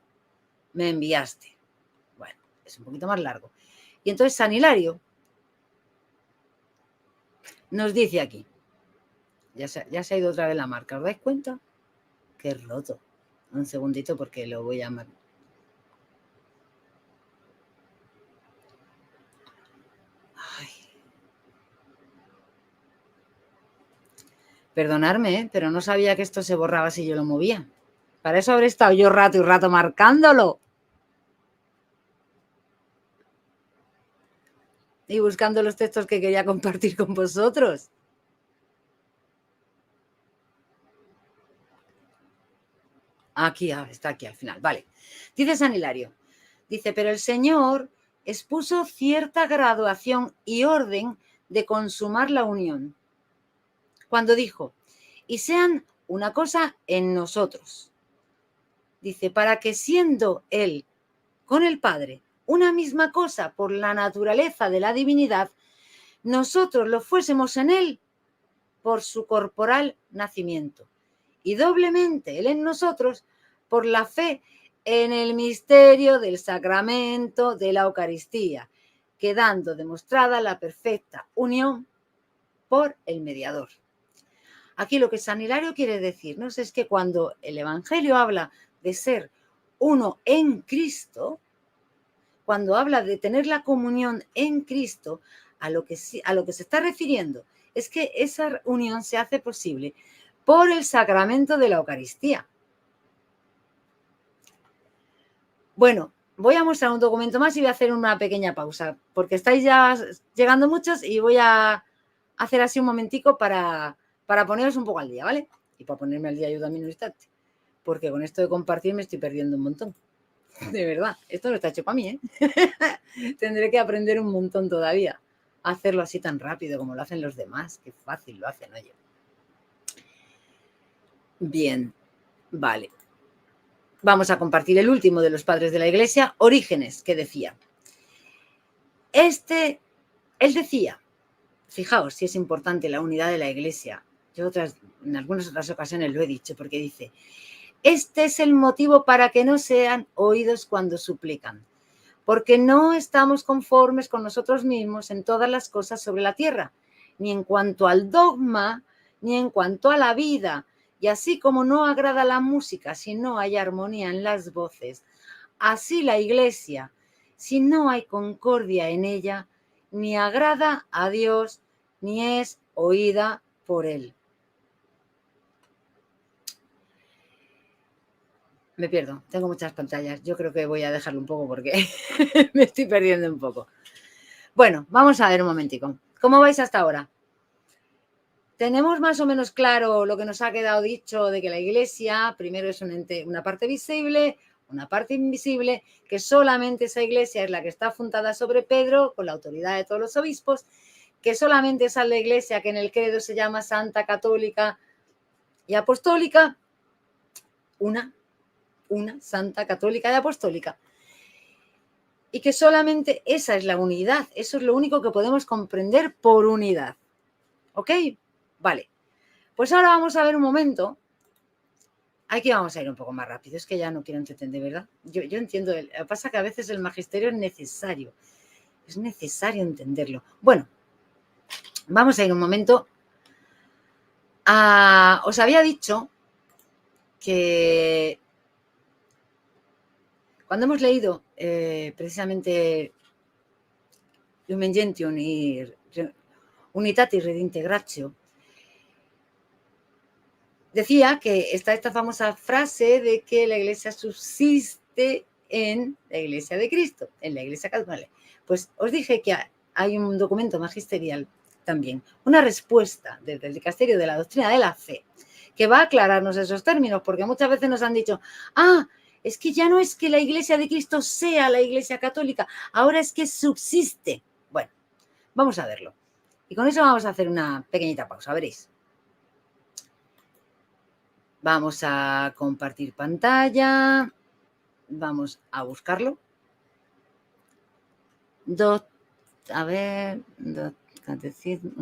me enviaste. Bueno, es un poquito más largo. Y entonces San Hilario nos dice aquí, ya se ha ido otra vez la marca, ¿os dais cuenta? Qué roto. Un segundito porque lo voy a... Ay. Perdonadme, pero no sabía que esto se borraba si yo lo movía. Para eso habré estado yo rato y rato marcándolo. Y buscando los textos que quería compartir con vosotros. Aquí, está aquí al final, vale. Dice San Hilario, dice, pero el Señor expuso cierta graduación y orden de consumar la unión. Cuando dijo, y sean una cosa en nosotros. Dice, para que siendo Él con el Padre una misma cosa por la naturaleza de la divinidad, nosotros lo fuésemos en él por su corporal nacimiento, y doblemente él en nosotros por la fe en el misterio del sacramento de la Eucaristía, quedando demostrada la perfecta unión por el mediador. Aquí lo que San Hilario quiere decirnos es que cuando el Evangelio habla de ser uno en Cristo, cuando habla de tener la comunión en Cristo, a lo que se está refiriendo es que esa unión se hace posible por el sacramento de la Eucaristía. Bueno, voy a mostrar un documento más y voy a hacer una pequeña pausa, porque estáis ya llegando muchos y voy a hacer así un momentico para poneros un poco al día, ¿vale? Y para ponerme al día yo también un instante, porque con esto de compartir me estoy perdiendo un montón. De verdad, esto no está hecho para mí, ¿eh? Tendré que aprender un montón todavía a hacerlo así tan rápido como lo hacen los demás. Qué fácil lo hacen, oye. Bien, vale. Vamos a compartir el último de los padres de la Iglesia, Orígenes, que decía. Él decía, fijaos si es importante la unidad de la Iglesia. Yo en algunas otras ocasiones lo he dicho, porque dice, este es el motivo para que no sean oídos cuando suplican, porque no estamos conformes con nosotros mismos en todas las cosas sobre la tierra, ni en cuanto al dogma, ni en cuanto a la vida, y así como no agrada la música si no hay armonía en las voces, así la Iglesia, si no hay concordia en ella, ni agrada a Dios, ni es oída por Él. Me pierdo, tengo muchas pantallas. Yo creo que voy a dejarlo un poco porque me estoy perdiendo un poco. Bueno, vamos a ver un momentico. ¿Cómo vais hasta ahora? Tenemos más o menos claro lo que nos ha quedado dicho de que la Iglesia primero es un ente, una parte visible, una parte invisible, que solamente esa Iglesia es la que está fundada sobre Pedro con la autoridad de todos los obispos, que solamente esa es la Iglesia que en el credo se llama Santa, Católica y Apostólica, una Santa, Católica y Apostólica, y que solamente esa es la unidad, eso es lo único que podemos comprender por unidad. ¿Ok? Vale. Pues ahora vamos a ver un momento. Aquí vamos a ir un poco más rápido, es que ya no quiero entender, ¿verdad? Yo entiendo, lo que pasa es que a veces el magisterio es necesario entenderlo. Bueno, vamos a ir un momento. Os había dicho que cuando hemos leído precisamente Lumen Gentium y Unitatis Redintegratio, decía que está esta famosa frase de que la Iglesia subsiste en la Iglesia de Cristo, en la Iglesia Católica. Pues os dije que hay un documento magisterial también, una respuesta desde el Dicasterio de la Doctrina de la Fe, que va a aclararnos esos términos, porque muchas veces nos han dicho, es que ya no es que la Iglesia de Cristo sea la Iglesia Católica, ahora es que subsiste. Bueno, vamos a verlo. Y con eso vamos a hacer una pequeñita pausa, veréis. Vamos a compartir pantalla. Vamos a buscarlo. Un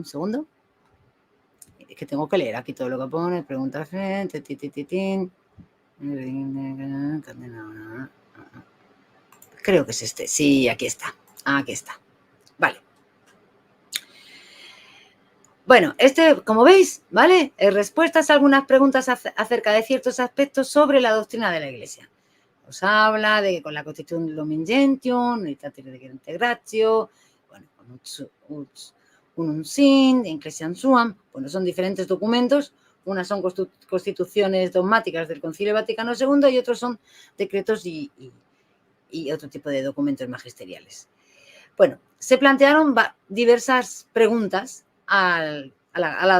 segundo. Es que tengo que leer aquí todo lo que pone. Pregunta frente. Creo que es este. Sí, aquí está. Aquí está. Vale. Bueno, como veis, ¿vale? Respuestas a algunas preguntas acerca de ciertos aspectos sobre la doctrina de la Iglesia. Os habla de que con la Constitución de Lumen Gentium, Unitatis Redintegratio, bueno, con Unum Sint, Ecclesiam Suam, bueno, son diferentes documentos. Unas son constituciones dogmáticas del Concilio Vaticano II y otros son decretos y otro tipo de documentos magisteriales. Bueno, se plantearon diversas preguntas de la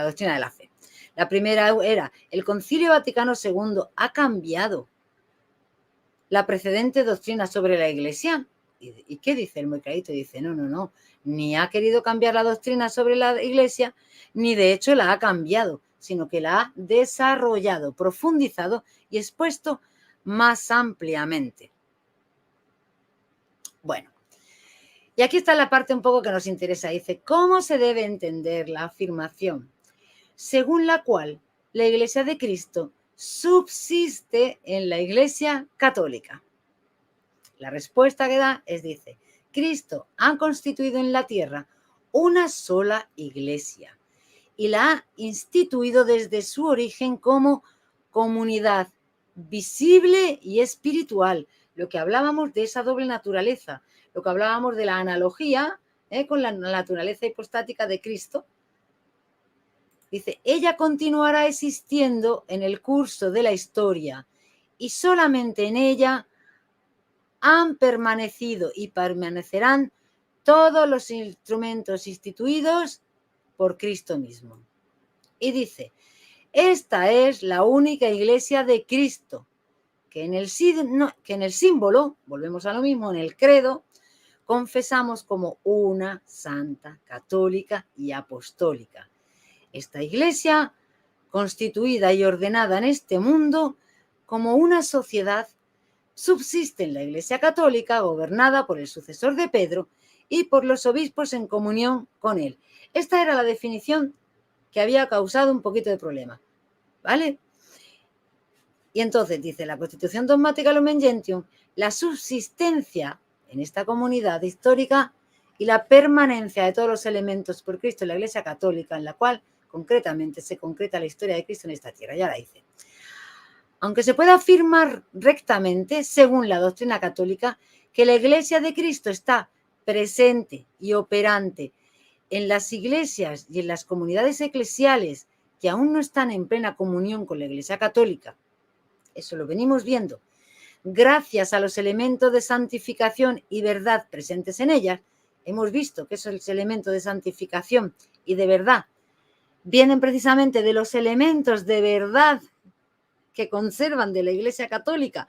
doctrina de la fe. La primera era, ¿el Concilio Vaticano II ha cambiado la precedente doctrina sobre la Iglesia? ¿Y qué dice el muy clarito? Dice, no, ni ha querido cambiar la doctrina sobre la Iglesia, ni de hecho la ha cambiado, sino que la ha desarrollado, profundizado y expuesto más ampliamente. Bueno, Y aquí está la parte un poco que nos interesa. Dice, ¿cómo se debe entender la afirmación según la cual la Iglesia de Cristo subsiste en la Iglesia católica? La respuesta que da es, dice, Cristo ha constituido en la tierra una sola Iglesia y la ha instituido desde su origen como comunidad visible y espiritual. Lo que hablábamos de esa doble naturaleza, lo que hablábamos de la analogía con la naturaleza hipostática de Cristo. Dice, ella continuará existiendo en el curso de la historia y solamente en ella han permanecido y permanecerán todos los instrumentos instituidos por Cristo mismo. Y dice, esta es la única Iglesia de Cristo, que en el símbolo, volvemos a lo mismo, en el credo, confesamos como una santa, católica y apostólica. Esta Iglesia, constituida y ordenada en este mundo como una sociedad, subsiste en la Iglesia católica, gobernada por el sucesor de Pedro y por los obispos en comunión con él. Esta era la definición que había causado un poquito de problema, ¿vale? Y entonces dice la Constitución Dogmática Lumen Gentium, la subsistencia en esta comunidad histórica y la permanencia de todos los elementos por Cristo en la Iglesia católica, en la cual concretamente se concreta la historia de Cristo en esta tierra. Ya la dice. Aunque se puede afirmar rectamente, según la doctrina católica, que la Iglesia de Cristo está presente y operante en las iglesias y en las comunidades eclesiales que aún no están en plena comunión con la Iglesia católica, eso lo venimos viendo, gracias a los elementos de santificación y verdad presentes en ellas, hemos visto que esos elementos de santificación y de verdad vienen precisamente de los elementos de verdad que conservan de la Iglesia católica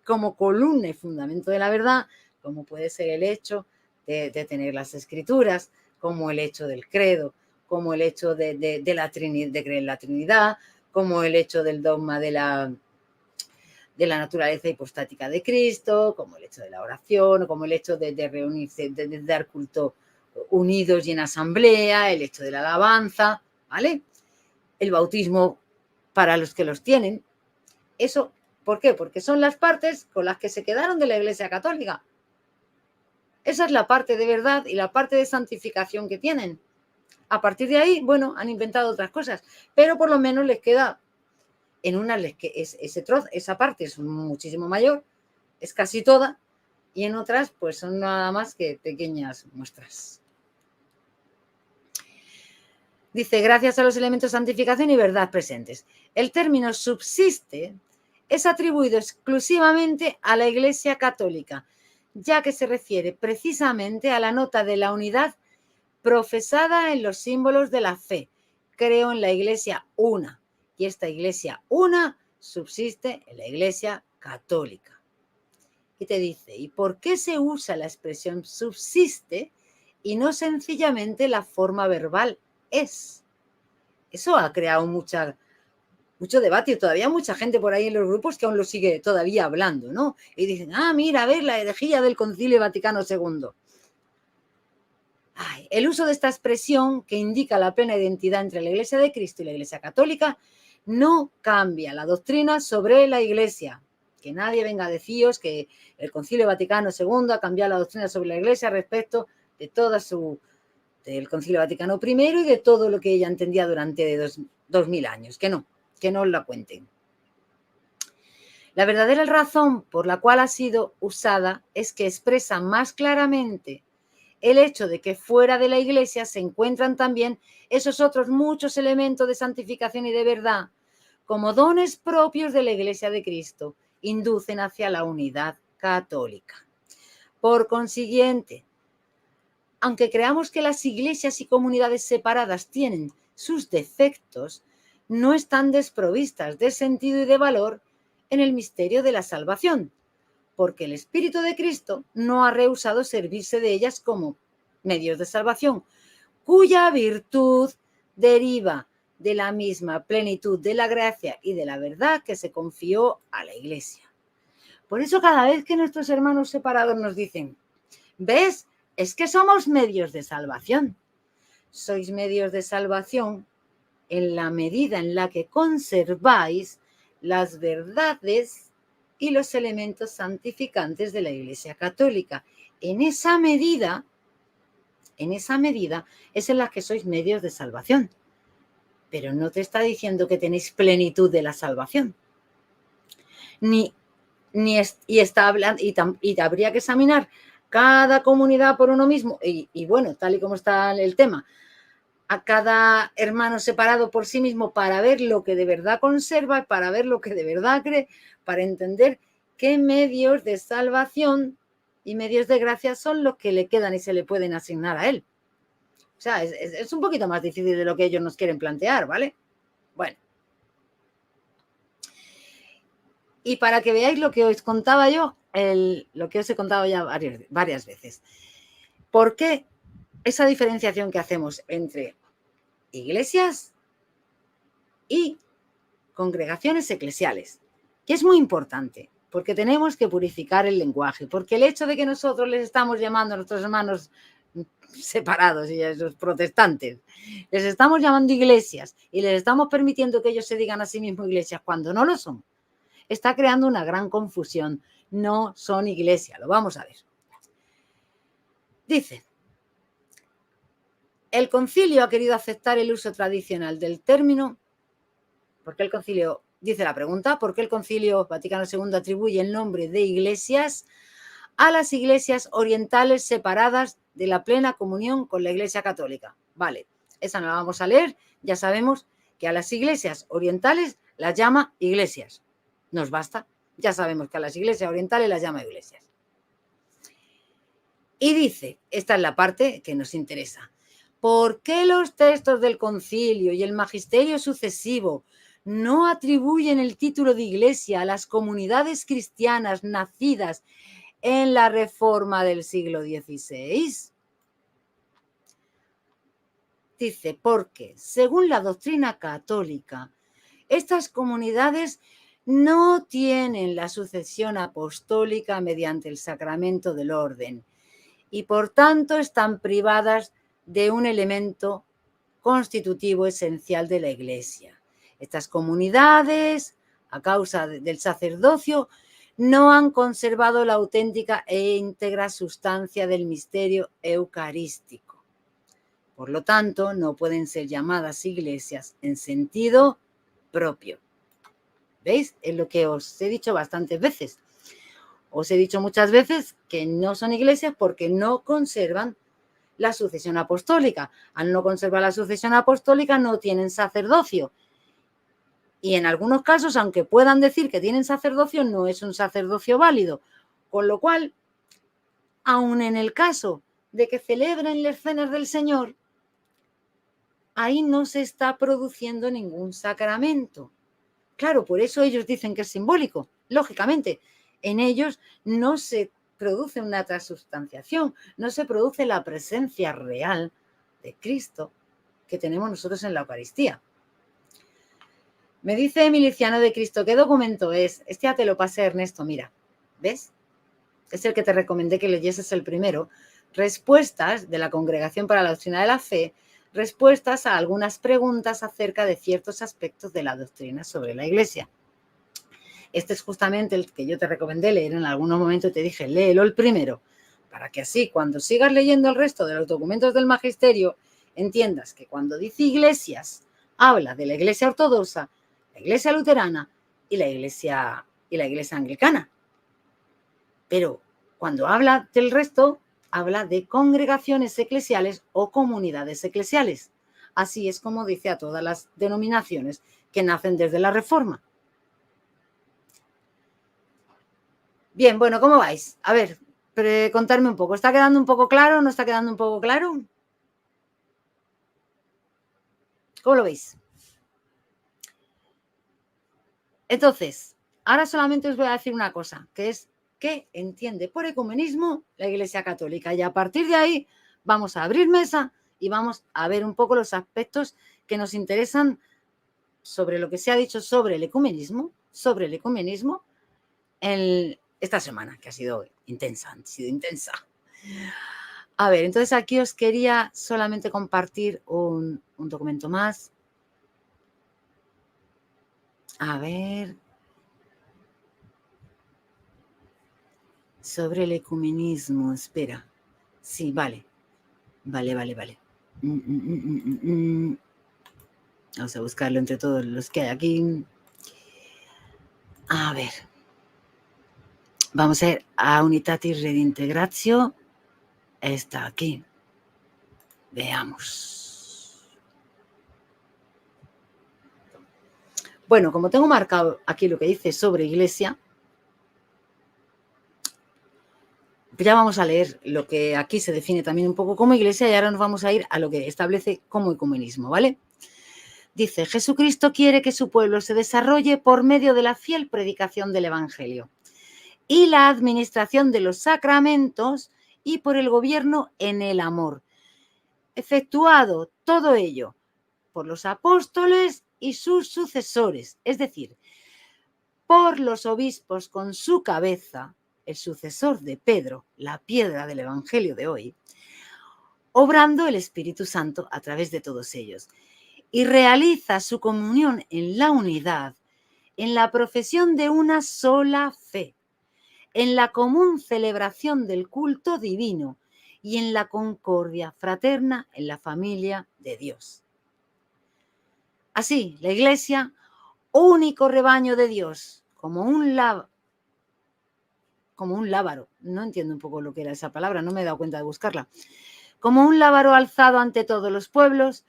como columna y fundamento de la verdad, como puede ser el hecho de tener las escrituras, como el hecho del credo, como el hecho de creer en la Trinidad, como el hecho del dogma de la naturaleza hipostática de Cristo, como el hecho de la oración, como el hecho de reunirse, de dar culto unidos y en asamblea, el hecho de la alabanza, ¿vale? El bautismo para los que los tienen. Eso, ¿por qué? Porque son las partes con las que se quedaron de la Iglesia católica. Esa es la parte de verdad y la parte de santificación que tienen. A partir de ahí, bueno, han inventado otras cosas, pero por lo menos les queda, en unas esa parte es muchísimo mayor, es casi toda, y en otras pues son nada más que pequeñas muestras. Dice, gracias a los elementos de santificación y verdad presentes. El término subsiste es atribuido exclusivamente a la Iglesia católica, ya que se refiere precisamente a la nota de la unidad profesada en los símbolos de la fe. Creo en la Iglesia una, y esta Iglesia una subsiste en la Iglesia católica. Y te dice, ¿y por qué se usa la expresión subsiste y no sencillamente la forma verbal es? Eso ha creado mucho debate y todavía mucha gente por ahí en los grupos que aún lo sigue todavía hablando, ¿no? Y dicen, mira, a ver, la herejía del Concilio Vaticano II. El uso de esta expresión que indica la plena identidad entre la Iglesia de Cristo y la Iglesia católica no cambia la doctrina sobre la Iglesia. Que nadie venga a deciros que el Concilio Vaticano II ha cambiado la doctrina sobre la Iglesia respecto de del Concilio Vaticano I y de todo lo que ella entendía durante 2000 años. Que no la cuenten. La verdadera razón por la cual ha sido usada es que expresa más claramente el hecho de que fuera de la Iglesia se encuentran también esos otros muchos elementos de santificación y de verdad, como dones propios de la Iglesia de Cristo, inducen hacia la unidad católica. Por consiguiente, aunque creamos que las iglesias y comunidades separadas tienen sus defectos, no están desprovistas de sentido y de valor en el misterio de la salvación, porque el Espíritu de Cristo no ha rehusado servirse de ellas como medios de salvación, cuya virtud deriva de la misma plenitud de la gracia y de la verdad que se confió a la Iglesia. Por eso cada vez que nuestros hermanos separados nos dicen, ¿ves? es que somos medios de salvación. Sois medios de salvación en la medida en la que conserváis las verdades y los elementos santificantes de la Iglesia Católica. En esa medida es en la que sois medios de salvación. Pero no te está diciendo que tenéis plenitud de la salvación. Y habría que examinar cada comunidad por uno mismo. Y bueno, tal y como está el tema, a cada hermano separado por sí mismo para ver lo que de verdad conserva, para ver lo que de verdad cree, para entender qué medios de salvación y medios de gracia son los que le quedan y se le pueden asignar a él. O sea, es un poquito más difícil de lo que ellos nos quieren plantear, ¿vale? Bueno. Y para que veáis lo que os contaba yo, lo que os he contado ya varias veces. ¿Por qué esa diferenciación que hacemos entre iglesias y congregaciones eclesiales? Que es muy importante, porque tenemos que purificar el lenguaje, porque el hecho de que nosotros les estamos llamando a nuestros hermanos separados y a esos protestantes, les estamos llamando iglesias y les estamos permitiendo que ellos se digan a sí mismos iglesias cuando no lo son, está creando una gran confusión. No son iglesias, lo vamos a ver. Dice, el concilio ha querido aceptar el uso tradicional del término, porque el concilio, dice la pregunta, ¿por qué el concilio Vaticano II atribuye el nombre de iglesias a las iglesias orientales separadas de la plena comunión con la Iglesia Católica? Vale, esa no la vamos a leer, ya sabemos que a las iglesias orientales las llama iglesias. Nos basta, ya sabemos que a las iglesias orientales las llama iglesias. Y dice, esta es la parte que nos interesa, ¿por qué los textos del concilio y el magisterio sucesivo no atribuyen el título de iglesia a las comunidades cristianas nacidas en la Reforma del siglo XVI? Dice, porque según la doctrina católica, estas comunidades no tienen la sucesión apostólica mediante el sacramento del orden y por tanto están privadas de un elemento constitutivo esencial de la Iglesia. Estas comunidades, a causa del sacerdocio, no han conservado la auténtica e íntegra sustancia del misterio eucarístico. Por lo tanto, no pueden ser llamadas iglesias en sentido propio. ¿Veis? Es lo que os he dicho bastantes veces. Os he dicho muchas veces que no son iglesias porque no conservan la sucesión apostólica. Al no conservar la sucesión apostólica no tienen sacerdocio. Y en algunos casos, aunque puedan decir que tienen sacerdocio, no es un sacerdocio válido. Con lo cual, aun en el caso de que celebren las cenas del Señor, ahí no se está produciendo ningún sacramento. Claro, por eso ellos dicen que es simbólico. Lógicamente, en ellos no se produce una transubstanciación, no se produce la presencia real de Cristo que tenemos nosotros en la Eucaristía. Me dice Miliciano de Cristo, ¿qué documento es? Este ya te lo pasé, Ernesto, mira, ¿ves? Es el que te recomendé que leyeses el primero. Respuestas de la Congregación para la Doctrina de la Fe, respuestas a algunas preguntas acerca de ciertos aspectos de la doctrina sobre la Iglesia. Este es justamente el que yo te recomendé leer en algunos momentos. Te dije, léelo el primero, para que así, cuando sigas leyendo el resto de los documentos del magisterio, entiendas que cuando dice iglesias, habla de la Iglesia ortodoxa, la Iglesia luterana y la Iglesia anglicana. Pero cuando habla del resto, habla de congregaciones eclesiales o comunidades eclesiales. Así es como dice a todas las denominaciones que nacen desde la Reforma. Bien, bueno, ¿cómo vais? A ver, contarme un poco. ¿Está quedando un poco claro? ¿No está quedando un poco claro? ¿Cómo lo veis? Entonces, ahora solamente os voy a decir una cosa, que es qué entiende por ecumenismo la Iglesia Católica. Y a partir de ahí vamos a abrir mesa y vamos a ver un poco los aspectos que nos interesan sobre lo que se ha dicho sobre el ecumenismo esta semana, que ha sido intensa. A ver, entonces aquí os quería solamente compartir un documento más. A ver. Sobre el ecumenismo, espera. Sí, vale. Vale. Vamos a buscarlo entre todos los que hay aquí. A ver. Vamos a ir a Unitatis Redintegratio. Está aquí. Veamos. Bueno, como tengo marcado aquí lo que dice sobre iglesia, ya vamos a leer lo que aquí se define también un poco como iglesia y ahora nos vamos a ir a lo que establece como ecumenismo, ¿vale? Dice, Jesucristo quiere que su pueblo se desarrolle por medio de la fiel predicación del Evangelio y la administración de los sacramentos y por el gobierno en el amor, efectuado todo ello por los apóstoles y sus sucesores, es decir, por los obispos con su cabeza, el sucesor de Pedro, la piedra del Evangelio de hoy, obrando el Espíritu Santo a través de todos ellos, y realiza su comunión en la unidad, en la profesión de una sola fe, en la común celebración del culto divino y en la concordia fraterna en la familia de Dios. Así, la Iglesia, único rebaño de Dios, como un lábaro, no entiendo un poco lo que era esa palabra, no me he dado cuenta de buscarla, como un lábaro alzado ante todos los pueblos,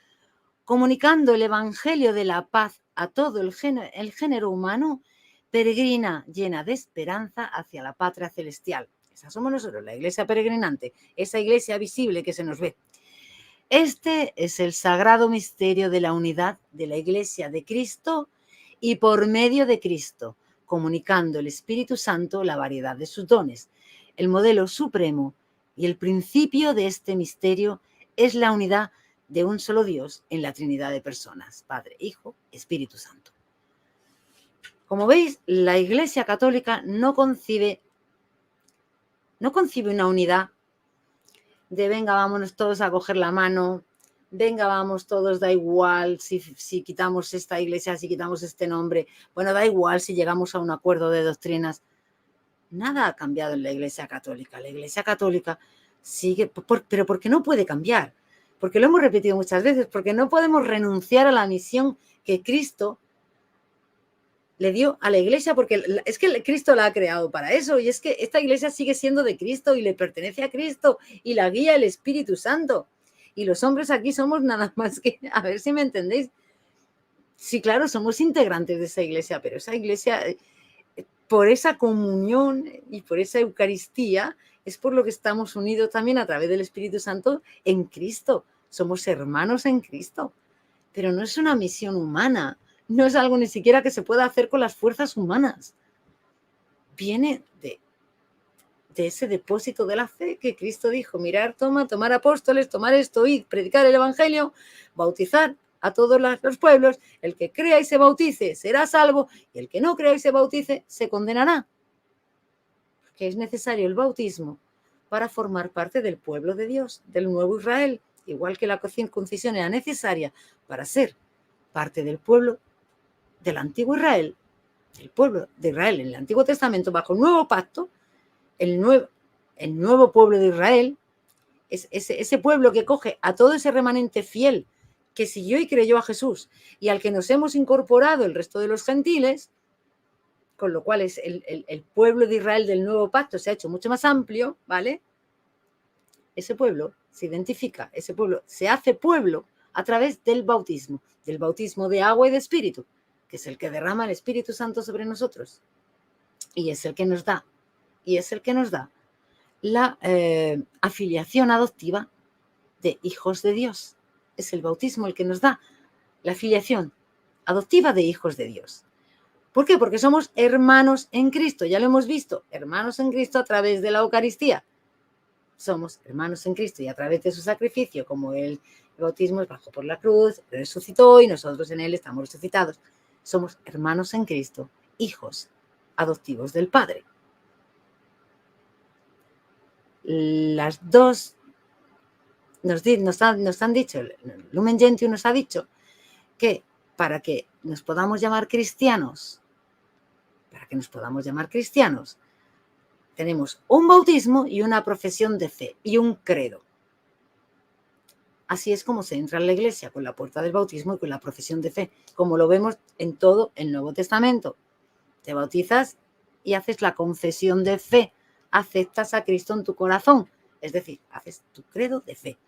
comunicando el Evangelio de la paz a todo el género humano, peregrina llena de esperanza hacia la patria celestial. Esa somos nosotros, la iglesia peregrinante, esa iglesia visible que se nos ve. Este es el sagrado misterio de la unidad de la iglesia de Cristo y por medio de Cristo, comunicando el Espíritu Santo la variedad de sus dones. El modelo supremo y el principio de este misterio es la unidad de un solo Dios en la Trinidad de personas, Padre, Hijo, Espíritu Santo. Como veis, la Iglesia Católica no concibe una unidad de venga, vámonos todos a coger la mano, venga, vamos todos, da igual si quitamos esta iglesia, si quitamos este nombre, bueno, da igual si llegamos a un acuerdo de doctrinas. Nada ha cambiado en la Iglesia Católica. La Iglesia Católica sigue, pero ¿por qué no puede cambiar? Porque lo hemos repetido muchas veces, porque no podemos renunciar a la misión que Cristo le dio a la iglesia, porque es que Cristo la ha creado para eso, y es que esta iglesia sigue siendo de Cristo y le pertenece a Cristo y la guía el Espíritu Santo. Y los hombres aquí somos nada más que, a ver si me entendéis. Sí, claro, somos integrantes de esa iglesia, pero esa iglesia, por esa comunión y por esa Eucaristía, es por lo que estamos unidos también a través del Espíritu Santo en Cristo. Somos hermanos en Cristo, pero no es una misión humana, no es algo ni siquiera que se pueda hacer con las fuerzas humanas. Viene de ese depósito de la fe que Cristo dijo, mirar, tomar apóstoles, tomar esto, ir, predicar el Evangelio, bautizar a todos los pueblos, el que crea y se bautice será salvo, y el que no crea y se bautice se condenará. Porque es necesario el bautismo para formar parte del pueblo de Dios, del nuevo Israel, igual que la circuncisión era necesaria para ser parte del pueblo del antiguo Israel, del pueblo de Israel en el Antiguo Testamento, bajo el nuevo pacto, el nuevo pueblo de Israel, es ese pueblo que coge a todo ese remanente fiel que siguió y creyó a Jesús y al que nos hemos incorporado el resto de los gentiles, con lo cual es el pueblo de Israel del nuevo pacto se ha hecho mucho más amplio, ¿vale? Ese pueblo se identifica, ese pueblo se hace pueblo a través del bautismo de agua y de espíritu, que es el que derrama el Espíritu Santo sobre nosotros y es el que nos da la afiliación adoptiva de hijos de Dios. Es el bautismo el que nos da la afiliación adoptiva de hijos de Dios. ¿Por qué? Porque somos hermanos en Cristo, ya lo hemos visto, hermanos en Cristo a través de la Eucaristía. Somos hermanos en Cristo y a través de su sacrificio, como el bautismo bajó por la cruz, resucitó y nosotros en él estamos resucitados. Somos hermanos en Cristo, hijos adoptivos del Padre. Las dos nos han dicho, Lumen Gentium nos ha dicho que para que nos podamos llamar cristianos, tenemos un bautismo y una profesión de fe y un credo. Así es como se entra en la iglesia, con la puerta del bautismo y con la profesión de fe, como lo vemos en todo el Nuevo Testamento. Te bautizas y haces la confesión de fe, aceptas a Cristo en tu corazón, es decir, haces tu credo de fe.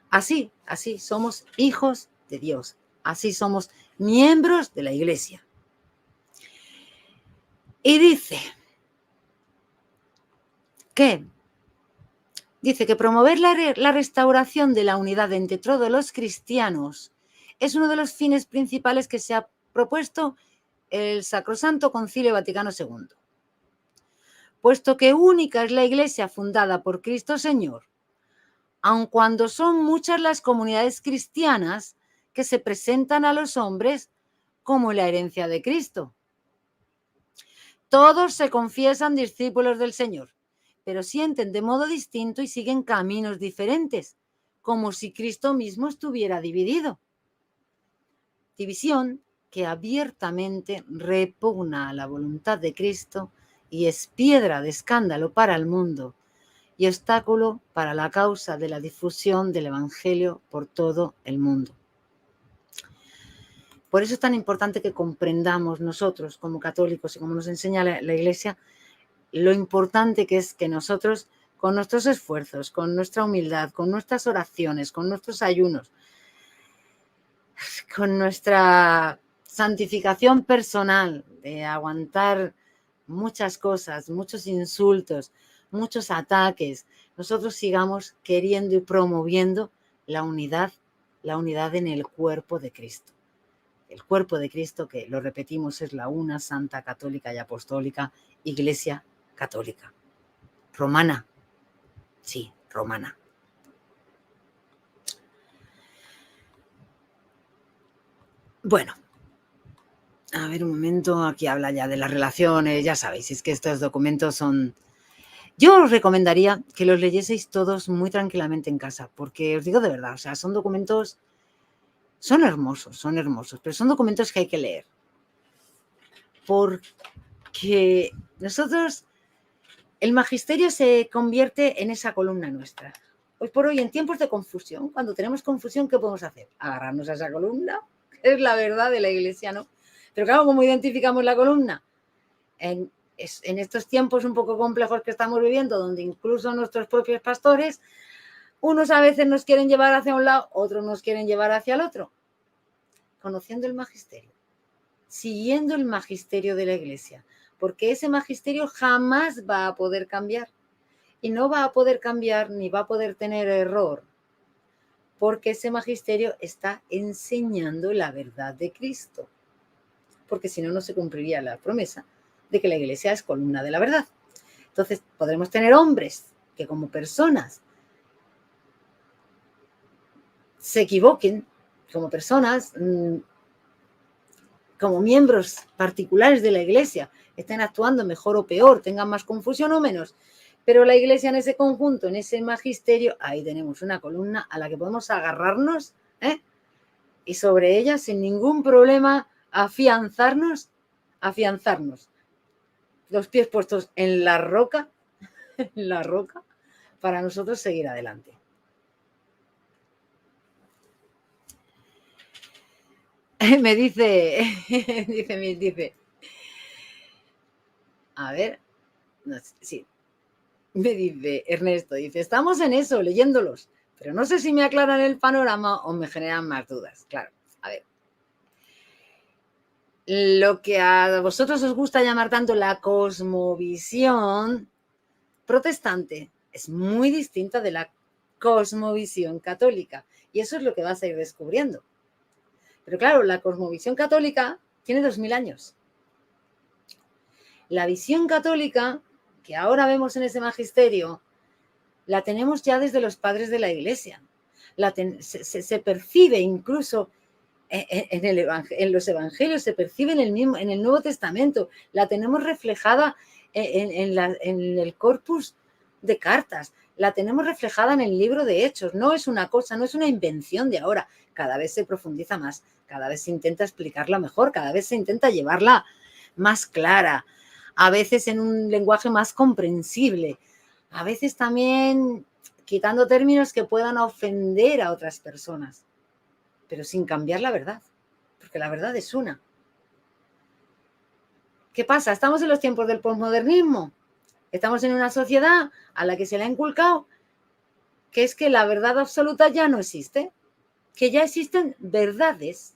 Así somos hijos de Dios, así somos miembros de la iglesia. Y dice que promover la restauración de la unidad entre todos los cristianos es uno de los fines principales que se ha propuesto el Sacrosanto Concilio Vaticano II. Puesto que única es la Iglesia fundada por Cristo Señor, aun cuando son muchas las comunidades cristianas que se presentan a los hombres como la herencia de Cristo. Todos se confiesan discípulos del Señor, pero sienten de modo distinto y siguen caminos diferentes, como si Cristo mismo estuviera dividido. División que abiertamente repugna a la voluntad de Cristo y es piedra de escándalo para el mundo y obstáculo para la causa de la difusión del Evangelio por todo el mundo. Por eso es tan importante que comprendamos nosotros como católicos y como nos enseña la Iglesia, lo importante que es que nosotros, con nuestros esfuerzos, con nuestra humildad, con nuestras oraciones, con nuestros ayunos, con nuestra santificación personal, de aguantar muchas cosas, muchos insultos, muchos ataques, nosotros sigamos queriendo y promoviendo la unidad en el cuerpo de Cristo. El cuerpo de Cristo, que lo repetimos, es la una santa, católica y apostólica Iglesia Católica. Romana. Sí, romana. Bueno, a ver un momento, aquí habla ya de las relaciones, ya sabéis, es que estos documentos son... Yo os recomendaría que los leyeseis todos muy tranquilamente en casa, porque os digo de verdad, o sea, son documentos, son hermosos, pero son documentos que hay que leer. Porque nosotros, el magisterio se convierte en esa columna nuestra. Hoy por hoy, en tiempos de confusión, cuando tenemos confusión, ¿qué podemos hacer? Agarrarnos a esa columna, que es la verdad de la Iglesia, ¿no? Pero claro, ¿cómo identificamos la columna? En estos tiempos un poco complejos que estamos viviendo, donde incluso nuestros propios pastores, unos a veces nos quieren llevar hacia un lado, otros nos quieren llevar hacia el otro. Conociendo el magisterio, siguiendo el magisterio de la Iglesia, porque ese magisterio jamás va a poder cambiar. Y no va a poder cambiar ni va a poder tener error, porque ese magisterio está enseñando la verdad de Cristo. Porque si no, no se cumpliría la promesa de que la Iglesia es columna de la verdad. Entonces, podremos tener hombres que como personas se equivoquen, como personas, como miembros particulares de la Iglesia, estén actuando mejor o peor, tengan más confusión o menos. Pero la Iglesia en ese conjunto, en ese magisterio, ahí tenemos una columna a la que podemos agarrarnos, y sobre ella, sin ningún problema, afianzarnos, los pies puestos en la roca, para nosotros seguir adelante. Me dice, a ver, no, sí, me dice Ernesto, estamos en eso, leyéndolos, pero no sé si me aclaran el panorama o me generan más dudas. Claro, a ver. Lo que a vosotros os gusta llamar tanto la cosmovisión protestante es muy distinta de la cosmovisión católica, y eso es lo que vas a ir descubriendo. Pero claro, la cosmovisión católica tiene 2000 años. La visión católica que ahora vemos en ese magisterio, la tenemos ya desde los padres de la Iglesia. Se percibe incluso en los evangelios, se percibe en el Nuevo Testamento, la tenemos reflejada en el corpus de cartas, la tenemos reflejada en el libro de Hechos. No es una cosa, no es una invención de ahora. Cada vez se profundiza más, cada vez se intenta explicarla mejor, cada vez se intenta llevarla más clara, a veces en un lenguaje más comprensible, a veces también quitando términos que puedan ofender a otras personas, pero sin cambiar la verdad, porque la verdad es una. ¿Qué pasa? Estamos en los tiempos del posmodernismo. Estamos en una sociedad a la que se le ha inculcado que es que la verdad absoluta ya no existe, que ya existen verdades,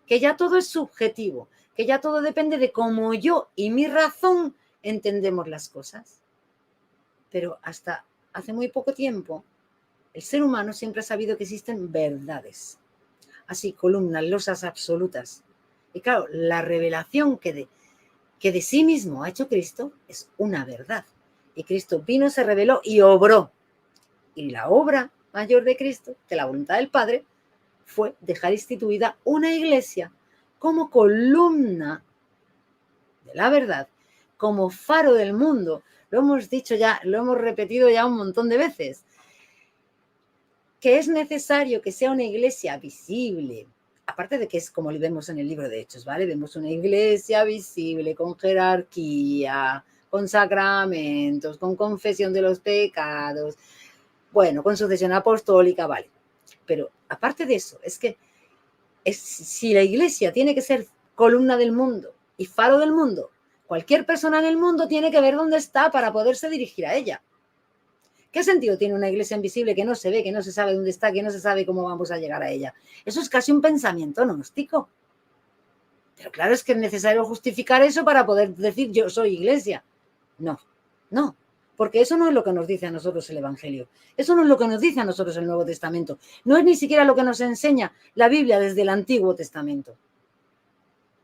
que ya todo es subjetivo, que ya todo depende de cómo yo y mi razón entendemos las cosas. Pero hasta hace muy poco tiempo, el ser humano siempre ha sabido que existen verdades, así, columnas, losas absolutas. Y claro, la revelación que de sí mismo ha hecho Cristo es una verdad. Y Cristo vino, se reveló y obró. Y la obra mayor de Cristo, de la voluntad del Padre, fue dejar instituida una iglesia como columna de la verdad, como faro del mundo. Lo hemos dicho ya, lo hemos repetido ya un montón de veces, que es necesario que sea una iglesia visible, aparte de que es como lo vemos en el libro de Hechos, ¿vale? Vemos una iglesia visible, con jerarquía, con sacramentos, con confesión de los pecados, bueno, con sucesión apostólica, vale. Pero aparte de eso, es que si la iglesia tiene que ser columna del mundo y faro del mundo, cualquier persona en el mundo tiene que ver dónde está para poderse dirigir a ella. ¿Qué sentido tiene una iglesia invisible que no se ve, que no se sabe dónde está, que no se sabe cómo vamos a llegar a ella? Eso es casi un pensamiento gnóstico. Pero claro, es que es necesario justificar eso para poder decir yo soy iglesia. No, no, porque eso no es lo que nos dice a nosotros el Evangelio. Eso no es lo que nos dice a nosotros el Nuevo Testamento. No es ni siquiera lo que nos enseña la Biblia desde el Antiguo Testamento. O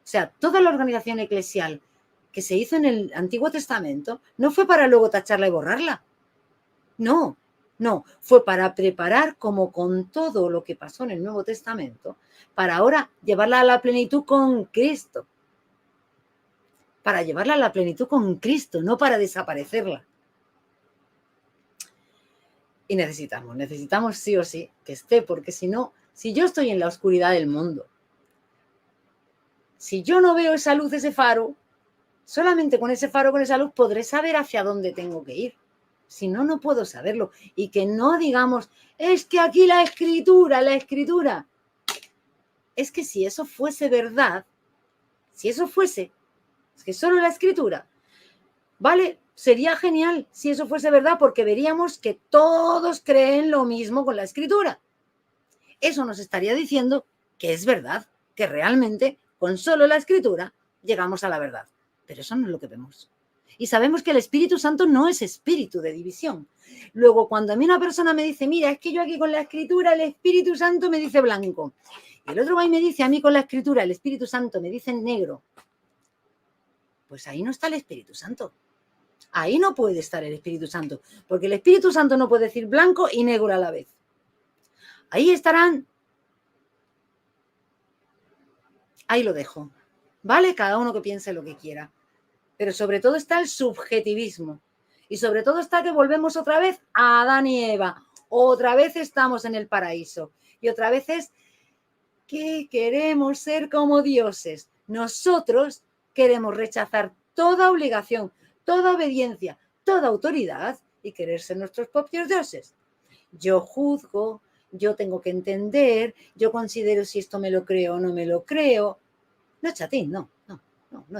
sea, toda la organización eclesial que se hizo en el Antiguo Testamento no fue para luego tacharla y borrarla. No, no, fue para preparar, como con todo lo que pasó en el Nuevo Testamento, para ahora llevarla a la plenitud con Cristo. Para llevarla a la plenitud con Cristo, no para desaparecerla. Y necesitamos sí o sí que esté, porque si no, si yo estoy en la oscuridad del mundo, si yo no veo esa luz, ese faro, solamente con ese faro, con esa luz, podré saber hacia dónde tengo que ir. Si no, no puedo saberlo. Y que no digamos, es que aquí la escritura. Es que si eso fuese verdad, si eso fuese, es que solo la escritura, ¿vale? Sería genial si eso fuese verdad, porque veríamos que todos creen lo mismo con la escritura. Eso nos estaría diciendo que es verdad, que realmente con solo la escritura llegamos a la verdad. Pero eso no es lo que vemos. Y sabemos que el Espíritu Santo no es espíritu de división. Luego, cuando a mí una persona me dice, mira, es que yo aquí con la escritura, el Espíritu Santo me dice blanco. Y el otro va y me dice, a mí con la escritura, el Espíritu Santo me dice negro. Pues ahí no está el Espíritu Santo. Ahí no puede estar el Espíritu Santo. Porque el Espíritu Santo no puede decir blanco y negro a la vez. Ahí estarán. Ahí lo dejo. ¿Vale? Cada uno que piense lo que quiera. Pero sobre todo está el subjetivismo. Y sobre todo está que volvemos otra vez a Adán y Eva. Otra vez estamos en el paraíso. Y otra vez es que queremos ser como dioses. Nosotros queremos rechazar toda obligación, toda obediencia, toda autoridad y querer ser nuestros propios dioses. Yo juzgo, yo tengo que entender, yo considero si esto me lo creo o no me lo creo. No, chatín, no,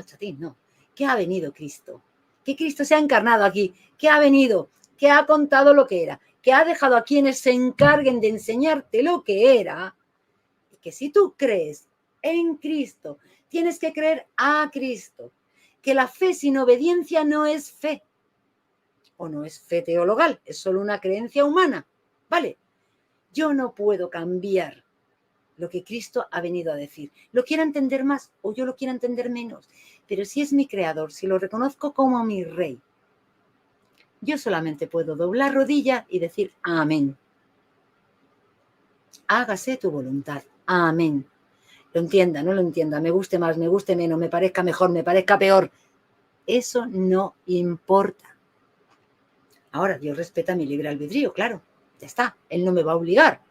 chatín, no. ¿Qué ha venido Cristo? Que Cristo se ha encarnado aquí, que ha venido, que ha contado lo que era, que ha dejado a quienes se encarguen de enseñarte lo que era, y que si tú crees en Cristo, tienes que creer a Cristo, que la fe sin obediencia no es fe, o no es fe teologal, es solo una creencia humana, ¿vale? Yo no puedo cambiar lo que Cristo ha venido a decir. Lo quiera entender más o yo lo quiera entender menos. Pero si es mi creador, si lo reconozco como mi rey, yo solamente puedo doblar rodilla y decir amén. Hágase tu voluntad. Amén. Lo entienda, no lo entienda, me guste más, me guste menos, me parezca mejor, me parezca peor. Eso no importa. Ahora, Dios respeta mi libre albedrío, claro, ya está, Él no me va a obligar.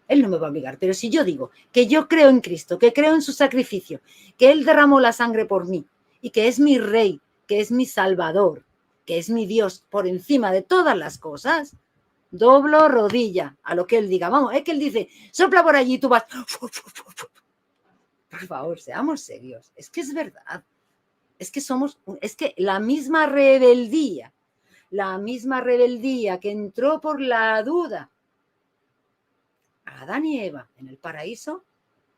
Él no me va a obligar, pero si yo digo que yo creo en Cristo, que creo en su sacrificio, que Él derramó la sangre por mí y que es mi Rey, que es mi Salvador, que es mi Dios por encima de todas las cosas, doblo rodilla a lo que Él diga. Vamos, es que Él dice, sopla por allí y tú vas. Por favor, seamos serios. Es que es verdad. Es que la misma rebeldía que entró por la duda a Adán y Eva en el paraíso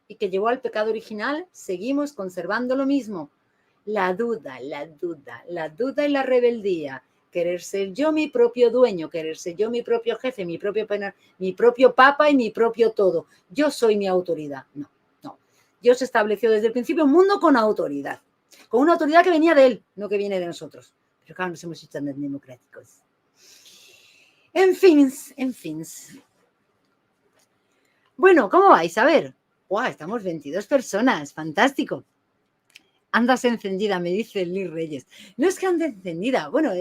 y que llevó al pecado original, seguimos conservando lo mismo. La duda y la rebeldía. Querer ser yo mi propio dueño, querer ser yo mi propio jefe, mi propio papa y mi propio todo. Yo soy mi autoridad. No. Dios estableció desde el principio un mundo con autoridad. Con una autoridad que venía de Él, no que viene de nosotros. Pero claro, nos hemos hecho tan democráticos. En fin. Bueno, ¿cómo vais? A ver. ¡Guau! Estamos 22 personas. Fantástico. Andas encendida, me dice Liz Reyes. No es que ande encendida. Bueno,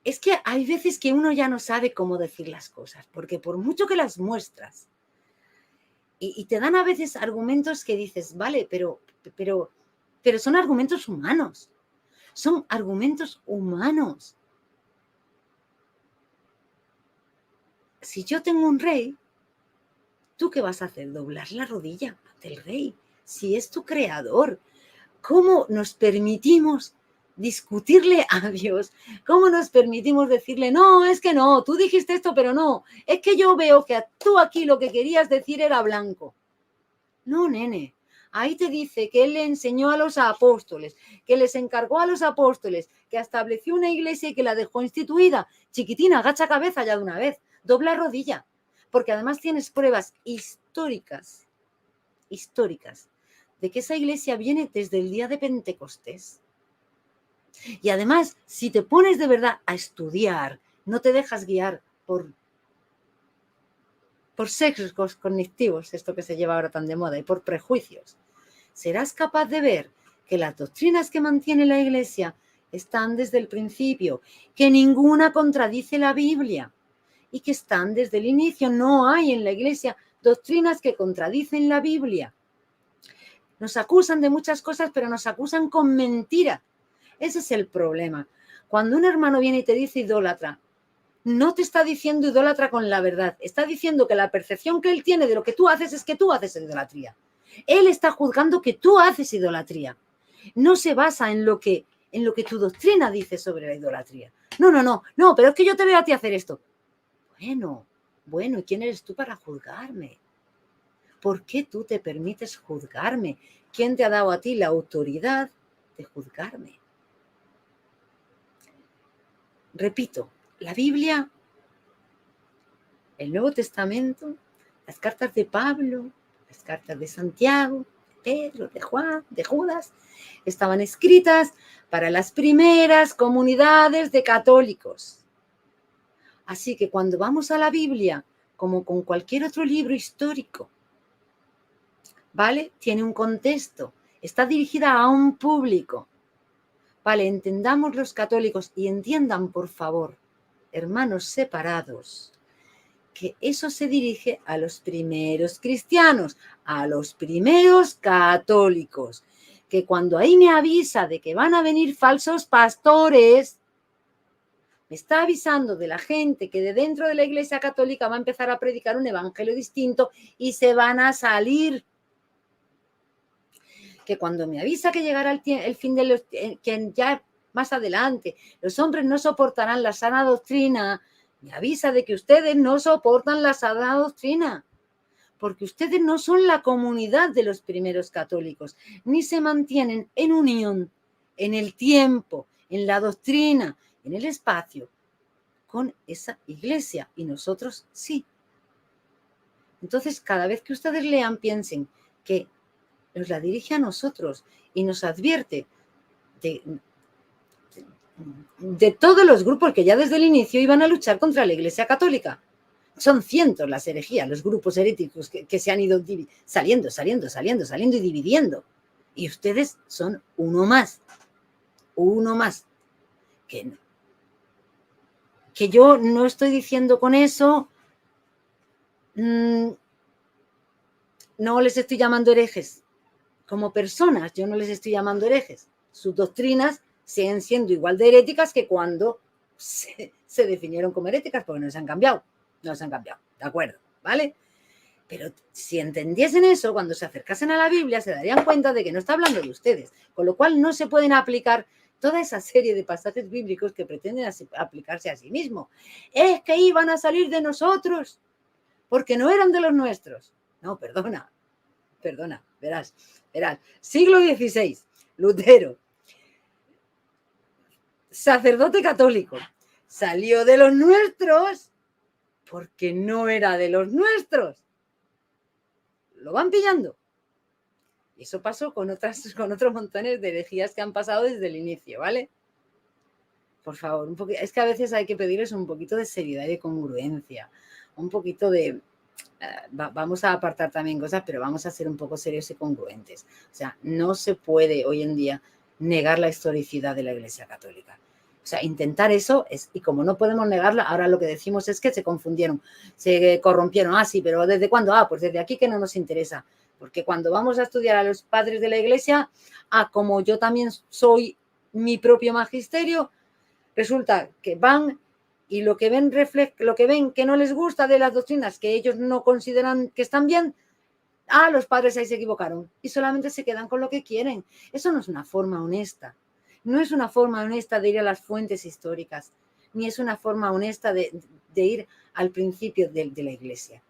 es que hay veces que uno ya no sabe cómo decir las cosas, porque por mucho que las muestras, y te dan a veces argumentos que dices, vale, pero son argumentos humanos. Son argumentos humanos. Si yo tengo un rey, ¿tú qué vas a hacer? Doblar la rodilla ante el rey. Si es tu creador, ¿cómo nos permitimos discutirle a Dios? ¿Cómo nos permitimos decirle, no, es que no, tú dijiste esto, pero no, es que yo veo que tú aquí lo que querías decir era blanco? No, nene. Ahí te dice que Él le enseñó a los apóstoles, que les encargó a los apóstoles, que estableció una iglesia y que la dejó instituida. Chiquitina, agacha cabeza ya de una vez, dobla rodilla, porque además tienes pruebas históricas, de que esa iglesia viene desde el día de Pentecostés. Y además, si te pones de verdad a estudiar, no te dejas guiar por sesgos cognitivos, esto que se lleva ahora tan de moda, y por prejuicios, serás capaz de ver que las doctrinas que mantiene la Iglesia están desde el principio, que ninguna contradice la Biblia y que están desde el inicio. No hay en la Iglesia doctrinas que contradicen la Biblia. Nos acusan de muchas cosas, pero nos acusan con mentira. Ese es el problema. Cuando un hermano viene y te dice idólatra, no te está diciendo idólatra con la verdad. Está diciendo que la percepción que él tiene de lo que tú haces es que tú haces idolatría. Él está juzgando que tú haces idolatría. No se basa en lo que tu doctrina dice sobre la idolatría. No, pero es que yo te veo a ti hacer esto. Bueno, ¿y quién eres tú para juzgarme? ¿Por qué tú te permites juzgarme? ¿Quién te ha dado a ti la autoridad de juzgarme? Repito, la Biblia, el Nuevo Testamento, las cartas de Pablo, las cartas de Santiago, de Pedro, de Juan, de Judas, estaban escritas para las primeras comunidades de católicos. Así que cuando vamos a la Biblia, como con cualquier otro libro histórico, ¿vale? Tiene un contexto, está dirigida a un público. Vale, entendamos los católicos y entiendan, por favor, hermanos separados, que eso se dirige a los primeros cristianos, a los primeros católicos, que cuando ahí me avisa de que van a venir falsos pastores, me está avisando de la gente que de dentro de la Iglesia Católica va a empezar a predicar un evangelio distinto y se van a salir. Que cuando me avisa que llegará el fin de los, que ya más adelante los hombres no soportarán la sana doctrina, me avisa de que ustedes no soportan la sana doctrina, porque ustedes no son la comunidad de los primeros católicos, ni se mantienen en unión, en el tiempo, en la doctrina, en el espacio, con esa iglesia, y nosotros sí. Entonces, cada vez que ustedes lean, piensen que nos la dirige a nosotros y nos advierte de todos los grupos que ya desde el inicio iban a luchar contra la Iglesia Católica. Son cientos las herejías, los grupos heréticos que se han ido saliendo y dividiendo. Y ustedes son uno más. que yo no estoy diciendo con eso, no les estoy llamando herejes. Como personas, yo no les estoy llamando herejes. Sus doctrinas siguen siendo igual de heréticas que cuando se definieron como heréticas, porque no se han cambiado, ¿de acuerdo? ¿Vale? Pero si entendiesen eso, cuando se acercasen a la Biblia, se darían cuenta de que no está hablando de ustedes, con lo cual no se pueden aplicar toda esa serie de pasajes bíblicos que pretenden aplicarse a sí mismos. Es que iban a salir de nosotros, porque no eran de los nuestros. No, perdona, verás. Siglo XVI, Lutero, sacerdote católico, salió de los nuestros porque no era de los nuestros. Lo van pillando. Y eso pasó con otros montones de herejías que han pasado desde el inicio, ¿vale? Por favor, es que a veces hay que pedirles un poquito de seriedad y de congruencia, un poquito de... vamos a apartar también cosas, pero vamos a ser un poco serios y congruentes. O sea, no se puede hoy en día negar la historicidad de la Iglesia Católica. O sea, intentar eso es, y como no podemos negarla, ahora lo que decimos es que se confundieron, se corrompieron. Ah, sí, pero ¿desde cuándo? Ah, pues desde aquí que no nos interesa. Porque cuando vamos a estudiar a los padres de la Iglesia, como yo también soy mi propio magisterio, resulta que van y lo que ven que no les gusta de las doctrinas que ellos no consideran que están bien, los padres ahí se equivocaron y solamente se quedan con lo que quieren. Eso no es una forma honesta. No es una forma honesta de ir a las fuentes históricas, ni es una forma honesta de ir al principio de la Iglesia.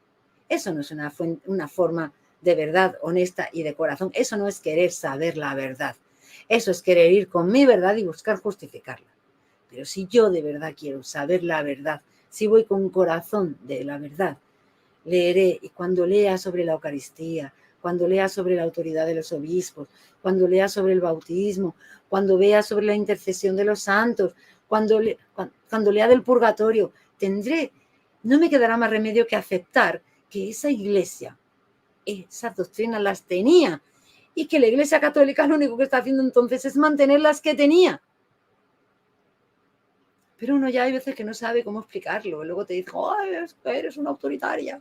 Eso no es una forma de verdad honesta y de corazón. Eso no es querer saber la verdad. Eso es querer ir con mi verdad y buscar justificarla. Pero si yo de verdad quiero saber la verdad, si voy con corazón de la verdad, leeré, y cuando lea sobre la Eucaristía, cuando lea sobre la autoridad de los obispos, cuando lea sobre el bautismo, cuando vea sobre la intercesión de los santos, cuando lea del purgatorio, no me quedará más remedio que aceptar que esa Iglesia, esas doctrinas las tenía y que la Iglesia Católica lo único que está haciendo entonces es mantener las que tenía. Pero uno ya hay veces que no sabe cómo explicarlo. Luego te dice, ¡ay, eres una autoritaria!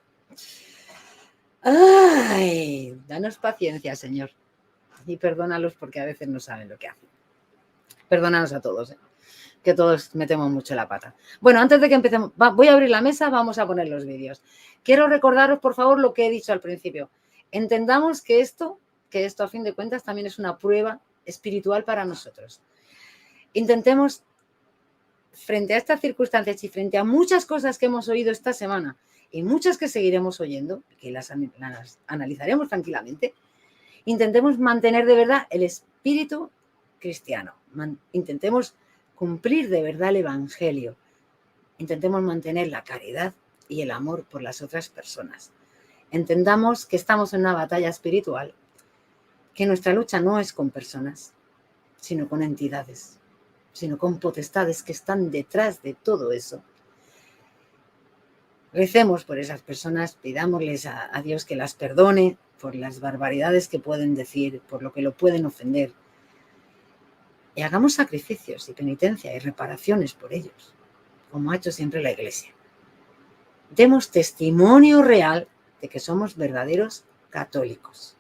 ¡Ay! Danos paciencia, Señor. Y perdónalos porque a veces no saben lo que hacen. Perdónanos a todos, que todos metemos mucho la pata. Bueno, antes de que empecemos, voy a abrir la mesa, vamos a poner los vídeos. Quiero recordaros, por favor, lo que he dicho al principio. Entendamos que esto a fin de cuentas también es una prueba espiritual para nosotros. Intentemos, frente a estas circunstancias y frente a muchas cosas que hemos oído esta semana y muchas que seguiremos oyendo, que las analizaremos tranquilamente, intentemos mantener de verdad el espíritu cristiano. Intentemos cumplir de verdad el Evangelio. Intentemos mantener la caridad y el amor por las otras personas. Entendamos que estamos en una batalla espiritual, que nuestra lucha no es con personas, sino con entidades, sino con potestades que están detrás de todo eso. Recemos por esas personas, pidámosles a Dios que las perdone por las barbaridades que pueden decir, por lo que lo pueden ofender. Y hagamos sacrificios y penitencia y reparaciones por ellos, como ha hecho siempre la Iglesia. Demos testimonio real de que somos verdaderos católicos.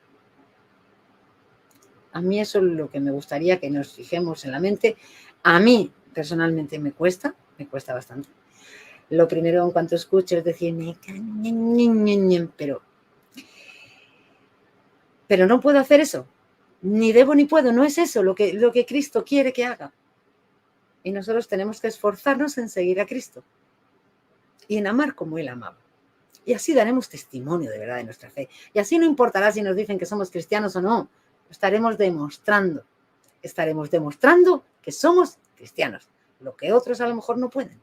A mí eso es lo que me gustaría que nos fijemos en la mente. A mí, personalmente, me cuesta bastante. Lo primero en cuanto escucho es decirme, pero no puedo hacer eso. Ni debo ni puedo, no es eso lo que Cristo quiere que haga. Y nosotros tenemos que esforzarnos en seguir a Cristo y en amar como Él amaba. Y así daremos testimonio de verdad de nuestra fe. Y así no importará si nos dicen que somos cristianos o no. Estaremos demostrando que somos cristianos, lo que otros a lo mejor no pueden.